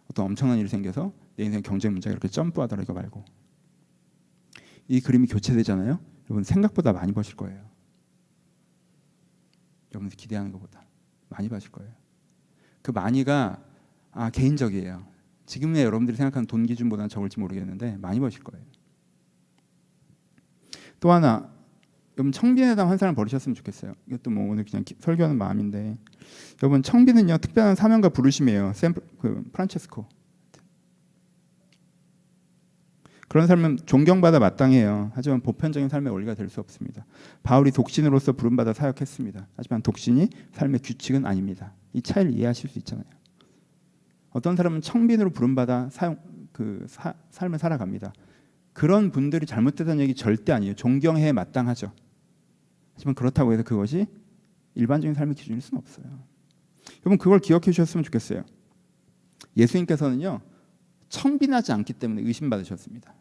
어떤 엄청난 일이 생겨서 내 인생 경제 문제가 이렇게 점프하더라 이거 말고. 이 그림이 교체되잖아요. 여러분 생각보다 많이 버실 거예요. 여러분들 기대하는 것보다 많이 버실 거예요. 그 많이가 개인적이에요. 지금의 여러분들이 생각하는 돈 기준보다는 적을지 모르겠는데 많이 버실 거예요. 또 하나, 여러분 청빈회담 한 사람 버리셨으면 좋겠어요. 이것도 뭐 오늘 그냥 설교하는 마음인데, 여러분 청빈은요 특별한 사명과 부르심이에요. 프란체스코. 그런 삶은 존경받아 마땅해요. 하지만 보편적인 삶의 원리가 될 수 없습니다. 바울이 독신으로서 부름받아 사역했습니다. 하지만 독신이 삶의 규칙은 아닙니다. 이 차이를 이해하실 수 있잖아요. 어떤 사람은 청빈으로 부름받아 삶을 살아갑니다. 그런 분들이 잘못됐다는 얘기 절대 아니에요. 존경해 마땅하죠. 하지만 그렇다고 해서 그것이 일반적인 삶의 기준일 수는 없어요. 여러분 그걸 기억해 주셨으면 좋겠어요. 예수님께서는요 청빈하지 않기 때문에 의심받으셨습니다.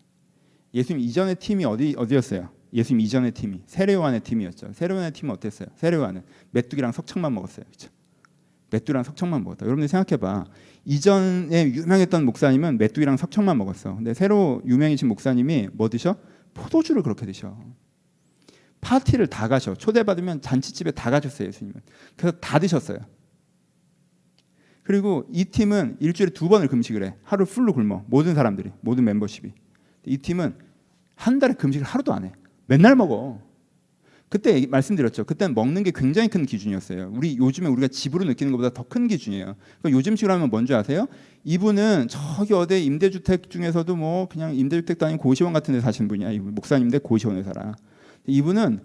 예수님 이전의 팀이 어디였어요? 예수님 이전의 팀이 세례요한의 팀이었죠. 세례요한의 팀은 어땠어요? 세례요한은 메뚜기랑 석청만 먹었어요. 그렇죠? 메뚜기랑 석청만 먹었다. 여러분들 생각해봐. 이전에 유명했던 목사님은 메뚜기랑 석청만 먹었어. 근데 새로 유명해진 목사님이 뭐 드셔? 포도주를 그렇게 드셔. 파티를 다 가셔. 초대받으면 잔치집에 다 가셨어요. 예수님은. 그래서 다 드셨어요. 그리고 이 팀은 일주일에 2번을 금식을 해. 하루 풀로 굶어. 모든 사람들이, 모든 멤버십이. 이 팀은 한 달에 금식을 하루도 안 해. 맨날 먹어. 그때 말씀드렸죠. 그때는 먹는 게 굉장히 큰 기준이었어요. 요즘에 우리가 집으로 느끼는 것보다 더 큰 기준이에요. 그러니까 요즘식으로 하면 뭔지 아세요? 이분은 저기 어디 임대주택 중에서도 뭐 그냥 임대주택도 아니고 고시원 같은 데 사시는 분이야. 목사님인데 고시원에 살아. 이분은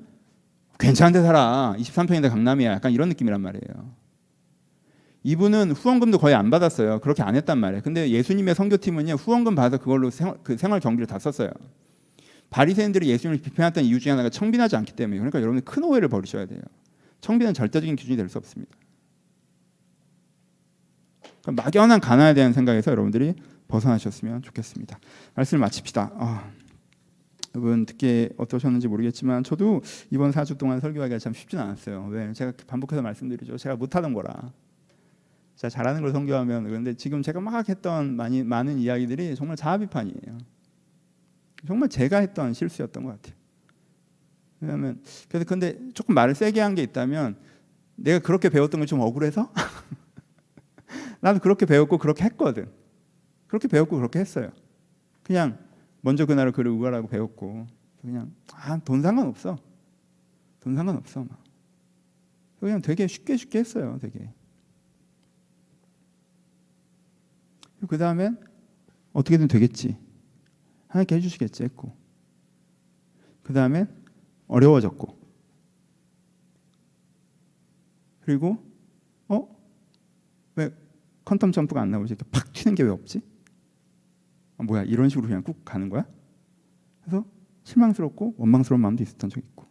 괜찮은 데 살아. 23평인데 강남이야. 약간 이런 느낌이란 말이에요. 이분은 후원금도 거의 안 받았어요. 그렇게 안 했단 말이에요. 근데 예수님의 선교팀은요, 후원금 받아서 그걸로 생활 경비를 다 썼어요. 바리새인들이 예수님을 비판했던 이유 중에 하나가 청빈하지 않기 때문에. 그러니까 여러분이 큰 오해를 버리셔야 돼요. 청빈은 절대적인 기준이 될 수 없습니다. 그러니까 막연한 가난에 대한 생각에서 여러분들이 벗어나셨으면 좋겠습니다. 말씀을 마칩시다. 여러분 듣기 어떠셨는지 모르겠지만 저도 이번 4주 동안 설교하기가 참 쉽진 않았어요. 왜? 제가 반복해서 말씀드리죠. 제가 못하던 거라. 제가 잘하는 걸 선교하면, 그런데 지금 제가 막 했던 많은 이야기들이 정말 자아비판이에요. 정말 제가 했던 실수였던 것 같아요. 왜냐하면 그래서 근데 조금 말을 세게 한 게 있다면, 내가 그렇게 배웠던 게 좀 억울해서 나도 그렇게 배웠고 그렇게 했거든. 그렇게 배웠고 그렇게 했어요. 그냥 먼저 그날을 글을 우가라고 배웠고, 그냥 돈 상관없어. 돈 상관없어. 막. 그냥 되게 쉽게 했어요. 되게. 그 다음엔 어떻게든 되겠지. 하나님께 해주시겠지 했고, 그 다음엔 어려워졌고, 그리고 왜 퀀텀 점프가 안 나오지? 이렇게 팍 튀는 게 왜 없지? 뭐야, 이런 식으로 그냥 꾹 가는 거야? 그래서 실망스럽고 원망스러운 마음도 있었던 적이 있고,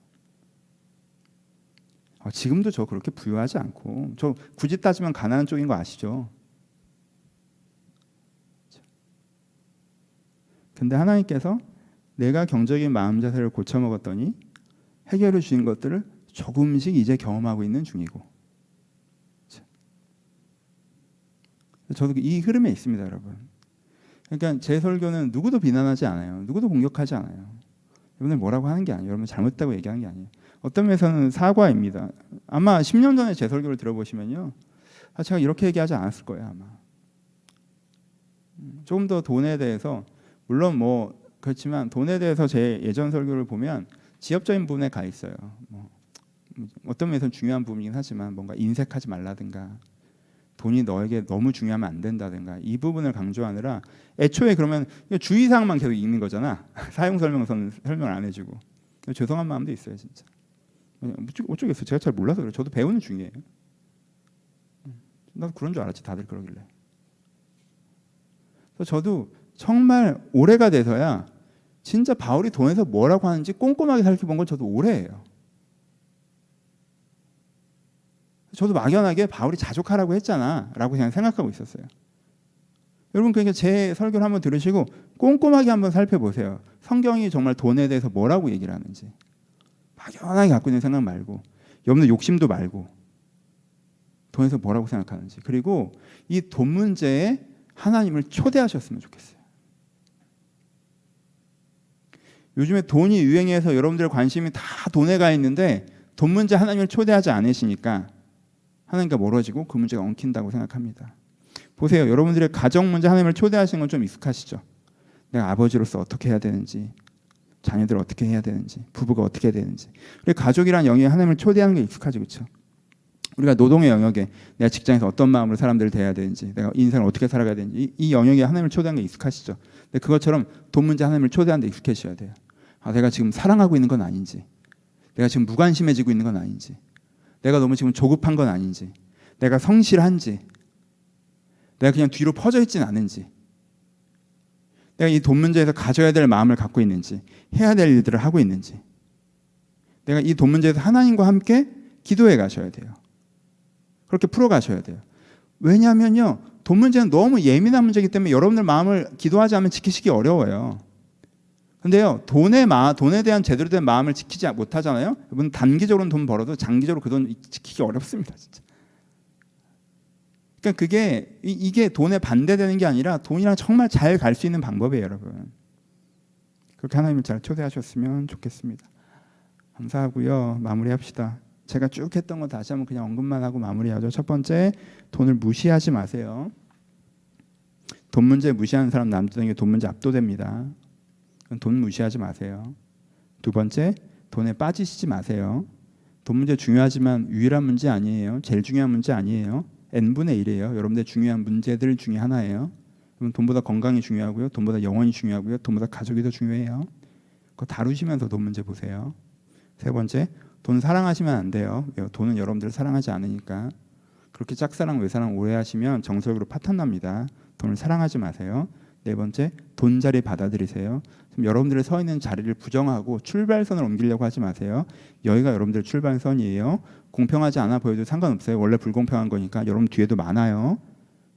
지금도 저 그렇게 부유하지 않고, 저 굳이 따지면 가난한 쪽인 거 아시죠? 근데 하나님께서 내가 경적인 마음 자세를 고쳐먹었더니 해결해 주신 것들을 조금씩 이제 경험하고 있는 중이고, 저도 이 흐름에 있습니다, 여러분. 그러니까 제 설교는 누구도 비난하지 않아요. 누구도 공격하지 않아요. 여러분들 뭐라고 하는 게 아니에요. 여러분 잘못했다고 얘기하는 게 아니에요. 어떤 면에서는 사과입니다. 아마 10년 전에 제 설교를 들어보시면요, 제가 이렇게 얘기하지 않았을 거예요. 아마 조금 더 돈에 대해서, 물론 뭐 그렇지만 돈에 대해서 제 예전 설교를 보면 지엽적인 부분에 가 있어요. 어떤 면에서는 중요한 부분이긴 하지만 뭔가 인색하지 말라든가, 돈이 너에게 너무 중요하면 안 된다든가, 이 부분을 강조하느라 애초에 그러면 주의사항만 계속 읽는 거잖아. 사용설명서는 설명을 안 해주고. 죄송한 마음도 있어요, 진짜. 어쩌겠어요. 제가 잘 몰라서 그래요. 저도 배우는 중이에요. 나도 그런 줄 알았지, 다들 그러길래. 그래서 저도 정말 올해가 돼서야 진짜 바울이 돈에서 뭐라고 하는지 꼼꼼하게 살펴본 건 저도 올해예요. 저도 막연하게 바울이 자족하라고 했잖아 라고 그냥 생각하고 있었어요. 여러분 그러니까 제 설교를 한번 들으시고 꼼꼼하게 한번 살펴보세요. 성경이 정말 돈에 대해서 뭐라고 얘기를 하는지. 막연하게 갖고 있는 생각 말고, 여러분들 욕심도 말고, 돈에서 뭐라고 생각하는지. 그리고 이 돈 문제에 하나님을 초대하셨으면 좋겠어요. 요즘에 돈이 유행해서 여러분들의 관심이 다 돈에 가 있는데, 돈 문제 하나님을 초대하지 않으시니까 하나님과 멀어지고 그 문제가 엉킨다고 생각합니다. 보세요. 여러분들의 가정 문제 하나님을 초대하시는 건 좀 익숙하시죠? 내가 아버지로서 어떻게 해야 되는지, 자녀들 어떻게 해야 되는지, 부부가 어떻게 해야 되는지. 우리 가족이란 영역에 하나님을 초대하는 게 익숙하지, 그렇죠? 우리가 노동의 영역에 내가 직장에서 어떤 마음으로 사람들을 대해야 되는지, 내가 인생을 어떻게 살아가야 되는지, 이 영역에 하나님을 초대하는 게 익숙하시죠? 근데 그것처럼 돈 문제 하나님을 초대하는 데 익숙해지셔야 돼요. 내가 지금 사랑하고 있는 건 아닌지, 내가 지금 무관심해지고 있는 건 아닌지, 내가 너무 지금 조급한 건 아닌지, 내가 성실한지, 내가 그냥 뒤로 퍼져 있진 않은지, 내가 이 돈 문제에서 가져야 될 마음을 갖고 있는지, 해야 될 일들을 하고 있는지, 내가 이 돈 문제에서 하나님과 함께 기도해 가셔야 돼요. 그렇게 풀어 가셔야 돼요. 왜냐하면요, 돈 문제는 너무 예민한 문제이기 때문에 여러분들 마음을 기도하지 않으면 지키시기 어려워요. 근데요, 돈에 대한 제대로 된 마음을 지키지 못하잖아요. 여러분 단기적으로는 돈 벌어도 장기적으로 그 돈 지키기 어렵습니다, 진짜. 그러니까 이게 돈에 반대되는 게 아니라 돈이랑 정말 잘 갈 수 있는 방법이에요, 여러분. 그렇게 하나님을 잘 초대하셨으면 좋겠습니다. 감사하고요. 마무리합시다. 제가 쭉 했던 거 다시 한번 그냥 언급만 하고 마무리하죠. 첫 번째, 돈을 무시하지 마세요. 돈 문제 무시하는 사람 남들에게 돈 문제 압도됩니다. 돈 무시하지 마세요. 두 번째, 돈에 빠지시지 마세요. 돈 문제 중요하지만 유일한 문제 아니에요. 제일 중요한 문제 아니에요. n분의 1이에요. 여러분들 중요한 문제들 중에 하나예요. 돈보다 건강이 중요하고요. 돈보다 영혼이 중요하고요. 돈보다 가족이 더 중요해요. 그거 다루시면서 돈 문제 보세요. 세 번째, 돈 사랑하시면 안 돼요. 돈은 여러분들을 사랑하지 않으니까. 그렇게 짝사랑 외사랑 오해하시면 정서적으로 파탄납니다. 돈을 사랑하지 마세요. 네 번째, 돈 자리 받아들이세요. 지금 여러분들이 서 있는 자리를 부정하고 출발선을 옮기려고 하지 마세요. 여기가 여러분들 출발선이에요. 공평하지 않아 보여도 상관없어요. 원래 불공평한 거니까. 여러분 뒤에도 많아요.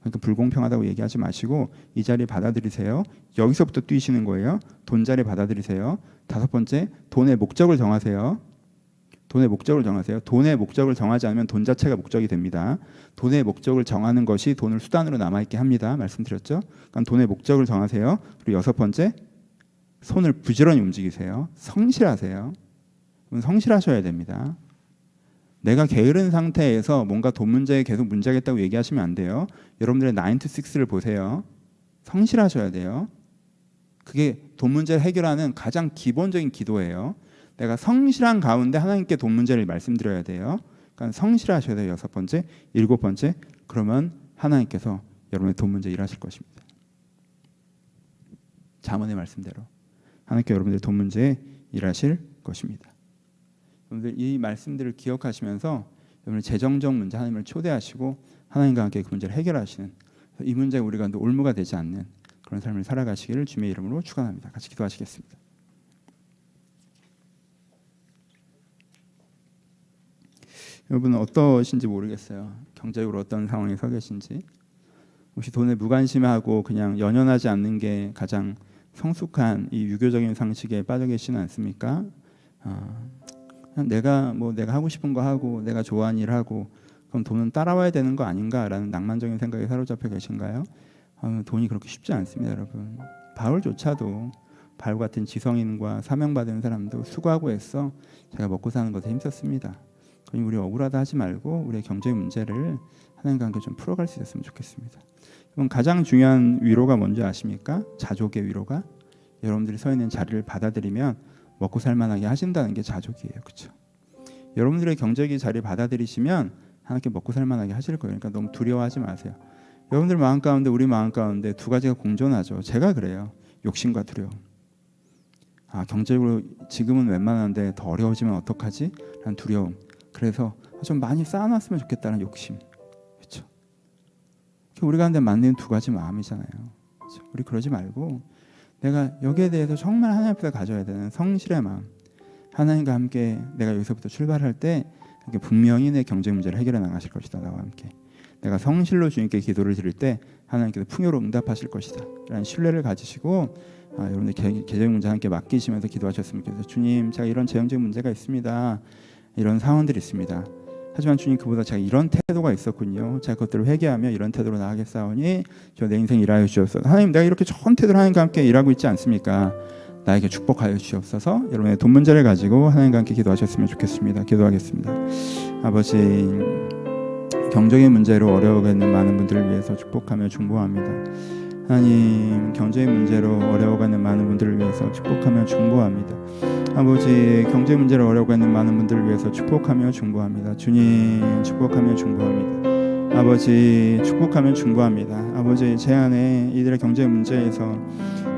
그러니까 불공평하다고 얘기하지 마시고 이 자리 받아들이세요. 여기서부터 뛰시는 거예요. 돈 자리 받아들이세요. 다섯 번째, 돈의 목적을 정하세요. 돈의 목적을 정하세요. 돈의 목적을 정하지 않으면 돈 자체가 목적이 됩니다. 돈의 목적을 정하는 것이 돈을 수단으로 남아있게 합니다. 말씀드렸죠? 그러니까 돈의 목적을 정하세요. 그리고 여섯 번째, 손을 부지런히 움직이세요. 성실하세요. 성실하셔야 됩니다. 내가 게으른 상태에서 뭔가 돈 문제에 계속 문제겠다고 얘기하시면 안 돼요. 여러분들의 9 to 6를 보세요. 성실하셔야 돼요. 그게 돈 문제를 해결하는 가장 기본적인 기도예요. 내가 성실한 가운데 하나님께 돈 문제를 말씀드려야 돼요. 그러니까 성실하셔야 돼요. 여섯 번째, 일곱 번째, 그러면 하나님께서 여러분의 돈 문제 일하실 것입니다. 잠언의 말씀대로 하나님께 여러분들의 돈 문제에 일하실 것입니다. 여러분들 이 말씀들을 기억하시면서 여러분의 재정적 문제 하나님을 초대하시고 하나님과 함께 그 문제를 해결하시는, 이 문제가 우리가 올무가 되지 않는 그런 삶을 살아가시기를 주님의 이름으로 축원합니다. 같이 기도하시겠습니다. 여러분은 어떠신지 모르겠어요. 경제적으로 어떤 상황에 서 계신지. 혹시 돈에 무관심하고 그냥 연연하지 않는 게 가장 성숙한 이 유교적인 상식에 빠져 계시는 않습니까? 내가 하고 싶은 거 하고 내가 좋아하는 일 하고 그럼 돈은 따라와야 되는 거 아닌가라는 낭만적인 생각에 사로잡혀 계신가요? 돈이 그렇게 쉽지 않습니다, 여러분. 바울조차도 바울 같은 지성인과 사명받은 사람도 수고하고 애써 자기가 먹고 사는 것에 힘썼습니다. 그러니 우리 억울하다 하지 말고 우리의 경제의 문제를 하나님과 함께 좀 풀어갈 수 있었으면 좋겠습니다. 그럼 가장 중요한 위로가 뭔지 아십니까? 자족의 위로가 여러분들이 서 있는 자리를 받아들이면 먹고 살만하게 하신다는 게 자족이에요. 그렇죠? 여러분들의 경제의 자리 받아들이시면 하나님께 먹고 살만하게 하실 거예요. 그러니까 너무 두려워하지 마세요. 여러분들 마음 가운데 우리 마음 가운데 두 가지가 공존하죠. 제가 그래요. 욕심과 두려움. 경제적으로 지금은 웬만한데 더 어려워지면 어떡하지? 라는 두려움. 그래서 좀 많이 쌓아놨으면 좋겠다는 욕심. 그렇죠? 우리 가운데 맞는 두 가지 마음이잖아요. 그렇죠? 우리 그러지 말고 내가 여기에 대해서 정말 하나님 앞에서 가져야 되는 성실의 마음. 하나님과 함께 내가 여기서부터 출발할 때 분명히 내 경제 문제를 해결해 나가실 것이다. 나와 함께. 내가 성실로 주님께 기도를 드릴 때 하나님께서 풍요로 응답하실 것이다. 라는 신뢰를 가지시고 여러분들 재정 문제 함께 맡기시면서 기도하셨으면 좋겠어요. 주님, 제가 이런 재정적 문제가 있습니다. 이런 상황들이 있습니다. 하지만 주님, 그보다 제가 이런 태도가 있었군요. 제가 그것들을 회개하며 이런 태도로 나아가겠사오니 저 내 인생 일하여 주옵소서. 하나님, 내가 이렇게 좋은 태도로 하나님과 함께 일하고 있지 않습니까? 나에게 축복하여 주옵소서. 여러분의 돈 문제를 가지고 하나님과 함께 기도하셨으면 좋겠습니다. 기도하겠습니다. 아버지, 경제의 문제로 어려워가는 많은 분들을 위해서 축복하며 중보합니다. 하나님, 경제의 문제로 어려워가는 많은 분들을 위해서 축복하며 중보합니다. 아버지, 경제 문제로 어려워가는 많은 분들을 위해서 축복하며 중보합니다. 주님, 축복하며 중보합니다. 아버지, 축복하며 중보합니다. 아버지, 제 안에 이들의 경제 문제에서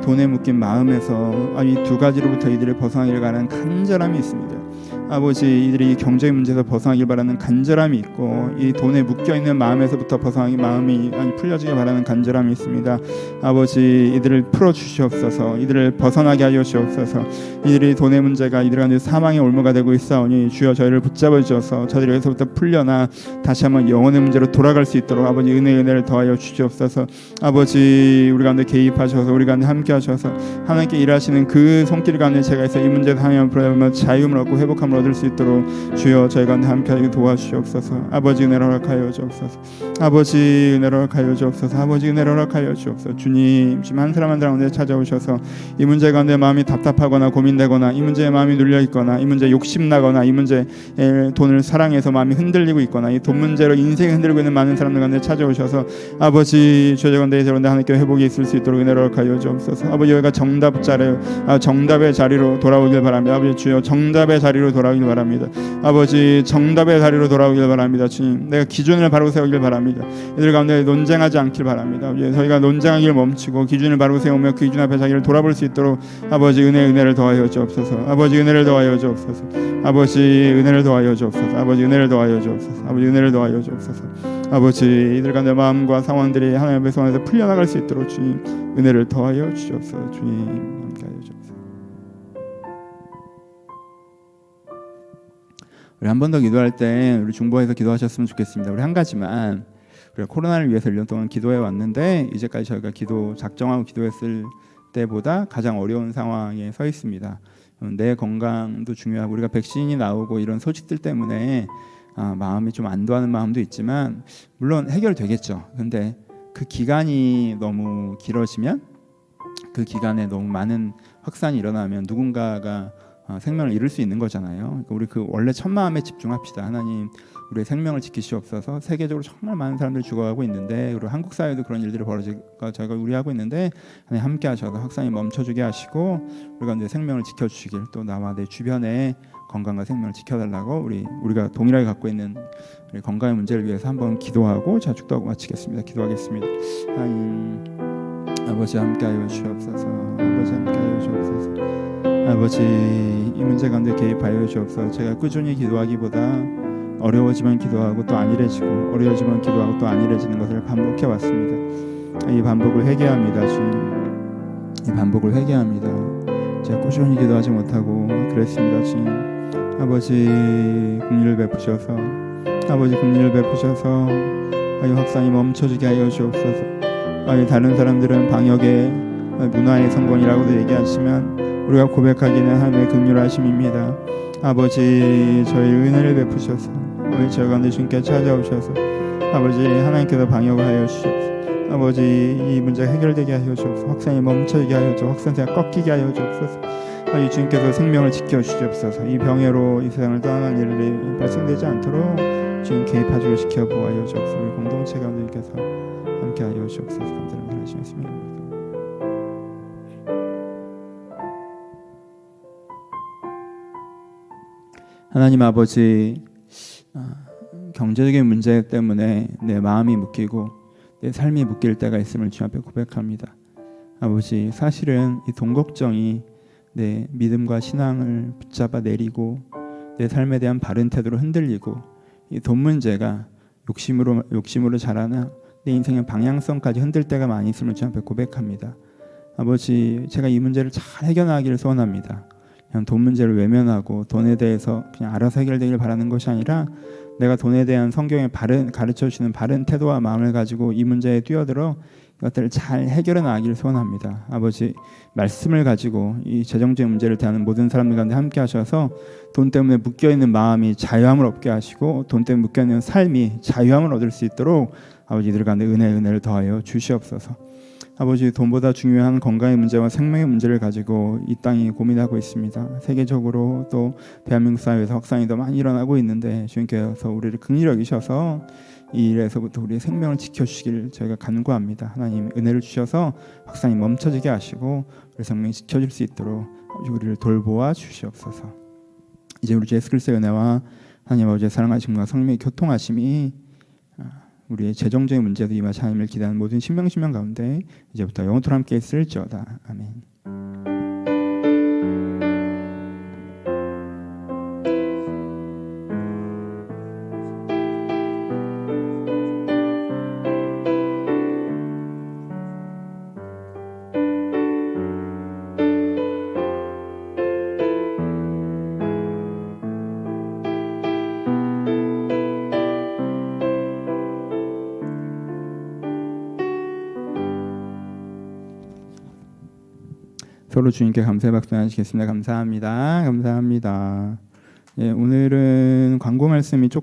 돈에 묶인 마음에서 이 두 가지로부터 이들을 벗어나기를 바라는 간절함이 있습니다. 아버지, 이들이 경제 문제에서 벗어나길 바라는 간절함이 있고 이 돈에 묶여있는 마음에서부터 벗어나기 마음이 풀려지길 바라는 간절함이 있습니다. 아버지, 이들을 풀어주시옵소서. 이들을 벗어나게 하여 주옵소서. 이들이 돈의 문제가 이들 가운데 사망의 올무가 되고 있사오니 주여 저희를 붙잡아 주셔서 저들이 여기서부터 풀려나 다시 한번 영혼의 문제로 돌아갈 수 있도록 아버지 은혜를 더하여 주시옵소서. 아버지, 우리 가운데 개입하셔서 우리 가운데 함께 하셔서 하나님께 일하시는 그 손길 가운데 제가 있어 이 문제에서 하나님 앞으로 자유함을 얻고 회복함을 말씀을 얻을 수 있도록 주여 저희 가운데 함께하게 도와주시옵소서. 아버지 은혜를 허락하여 주옵소서. 아버지 은혜를 허락하여 주옵소서. 아버지 은혜를 허락하여 주옵소서. 주님 지금 한 사람 한 사람 가운데 찾아오셔서 이 문제 가운데 마음이 답답하거나 고민되거나 이 문제에 마음이 눌려 있거나 이 문제에 욕심나거나 이 문제에 돈을 사랑해서 마음이 흔들리고 있거나 이 돈 문제로 인생이 흔들리고 있는 많은 사람들 가운데 찾아오셔서 아버지 주여 가운데 하나님께 회복이 있을 수 있도록 은혜를 허락하여 주옵소서. 아버지 여기가 정답의 자리로 돌아오길 바랍니다. 아버지 주여 정답의 자리로 돌아오길 바랍니다. 아버지 정답의 자리로 돌아오길 바랍니다. 주님 내가 기준을 바로 세우길 바랍니다. 이들 가운데 논쟁하지 않길 바랍니다. 아버지 저희가 논쟁하기를 멈추고 기준을 바로 세우며 그 기준 앞에 자기를 돌아볼 수 있도록 아버지 은혜를 더하여 주옵소서. 아버지 은혜를 더하여 주옵소서. 아버지 은혜를 더하여 주옵소서. 아버지 은혜를 더하여 주옵소서. 아버지 은혜를 더하여 주옵소서. 아버지 이들 가운데 마음과 상황들이 하나님의 손에서 풀려나갈 수 있도록 주님 은혜를 더하여 주옵소서. 주님 함께하여 주옵소서. 우리 한 번 더 기도할 때 우리 중보에서 기도하셨으면 좋겠습니다. 우리 한 가지만 우리가 코로나를 위해서 1년 동안 기도해 왔는데 이제까지 저희가 기도 작정하고 기도했을 때보다 가장 어려운 상황에 서 있습니다. 내 건강도 중요하고 우리가 백신이 나오고 이런 소식들 때문에 마음이 좀 안도하는 마음도 있지만 물론 해결되겠죠. 근데 그 기간이 너무 길어지면 그 기간에 너무 많은 확산이 일어나면 누군가가 생명을 잃을 수 있는 거잖아요. 그러니까 우리 그 원래 첫 마음에 집중합시다. 하나님 우리의 생명을 지키시옵소서. 세계적으로 정말 많은 사람들이 죽어가고 있는데 그리고 한국 사회도 그런 일들이 벌어질까 저희가 우려하고 있는데 하나님 함께 하셔서 확산이 멈춰주게 하시고 우리가 이제 생명을 지켜주시길 또 나와 내 주변에 건강과 생명을 지켜달라고 우리가 동일하게 갖고 있는 우리 건강의 문제를 위해서 한번 기도하고 자축도하고 마치겠습니다. 기도하겠습니다. 하나님 아버지 함께하여 주옵소서. 아버지 함께하여 주옵소서. 아버지 이 문제 가운데 개입하여 주옵소서. 제가 꾸준히 기도하기보다 어려워지면 기도하고 또 안일해지고 어려워지면 기도하고 또 안일해지는 것을 반복해 왔습니다. 이 반복을 회개합니다. 주님 이 반복을 회개합니다. 제가 꾸준히 기도하지 못하고 그랬습니다. 주님 아버지 긍휼을 베푸셔서 아버지 긍휼을 베푸셔서 확산이 멈춰지게 하여 주옵소서. 다른 사람들은 방역의 문화의 성공이라고도 얘기하지만 우리가 고백하기는 하나님의 긍휼하심입니다. 아버지 저희 은혜를 베푸셔서 우리 저희 가운데 주님께 찾아오셔서 아버지 하나님께서 방역을 하여 주시옵소서. 아버지 이 문제가 해결되게 하여 주옵소서. 확산이 멈춰지게 하여 주옵소서. 확산세가 꺾이게 하여 주옵소서. 아버지 주님께서 생명을 지켜주시옵소서. 이 병해로 이 세상을 떠나는 일이 발생되지 않도록 주님 개입하시고 지켜보아요 주옵소서. 우리 공동체 가운데께서 함께하여 주옵소서. 감사합니다. 하시겠습니다. 하나님 아버지 경제적인 문제 때문에 내 마음이 묶이고 내 삶이 묶일 때가 있음을 주님 앞에 고백합니다. 아버지 사실은 이 돈 걱정이 내 믿음과 신앙을 붙잡아 내리고 내 삶에 대한 바른 태도로 흔들리고 이 돈 문제가 욕심으로 자라나 내 인생의 방향성까지 흔들 때가 많이 있음을 주님 앞에 고백합니다. 아버지 제가 이 문제를 잘 해결하기를 소원합니다. 그냥 돈 문제를 외면하고 돈에 대해서 그냥 알아서 해결되길 바라는 것이 아니라 내가 돈에 대한 성경의 가르쳐주시는 바른 태도와 마음을 가지고 이 문제에 뛰어들어 이것들을 잘 해결해 나가기를 소원합니다. 아버지 말씀을 가지고 이 재정적인 문제를 대하는 모든 사람들 가운데 함께 하셔서 돈 때문에 묶여있는 마음이 자유함을 얻게 하시고 돈 때문에 묶여있는 삶이 자유함을 얻을 수 있도록 아버지 이들 가운데 은혜를 더하여 주시옵소서. 아버지 돈보다 중요한 건강의 문제와 생명의 문제를 가지고 이 땅이 고민하고 있습니다. 세계적으로 또 대한민국 사회에서 확산이 더 많이 일어나고 있는데 주님께서 우리를 긍휼히 여기셔서 이 일에서부터 우리의 생명을 지켜주시길 저희가 간구합니다. 하나님 은혜를 주셔서 확산이 멈춰지게 하시고 우리 생명이 지켜질 수 있도록 우리를 돌보아 주시옵소서. 이제 우리 주 예수 그리스도의 은혜와 하나님 아버지의 사랑하심과 성령의 교통하심이 우리의 재정적인 문제도 임하시 하나님을 기대하는 모든 신명 가운데 이제부터 영원토록 함께 있을지어다. 아멘. 서로 주님께 감사의 박수 하시겠습니다. 감사합니다. 감사합니다. 예, 오늘은 광고 말씀이 조금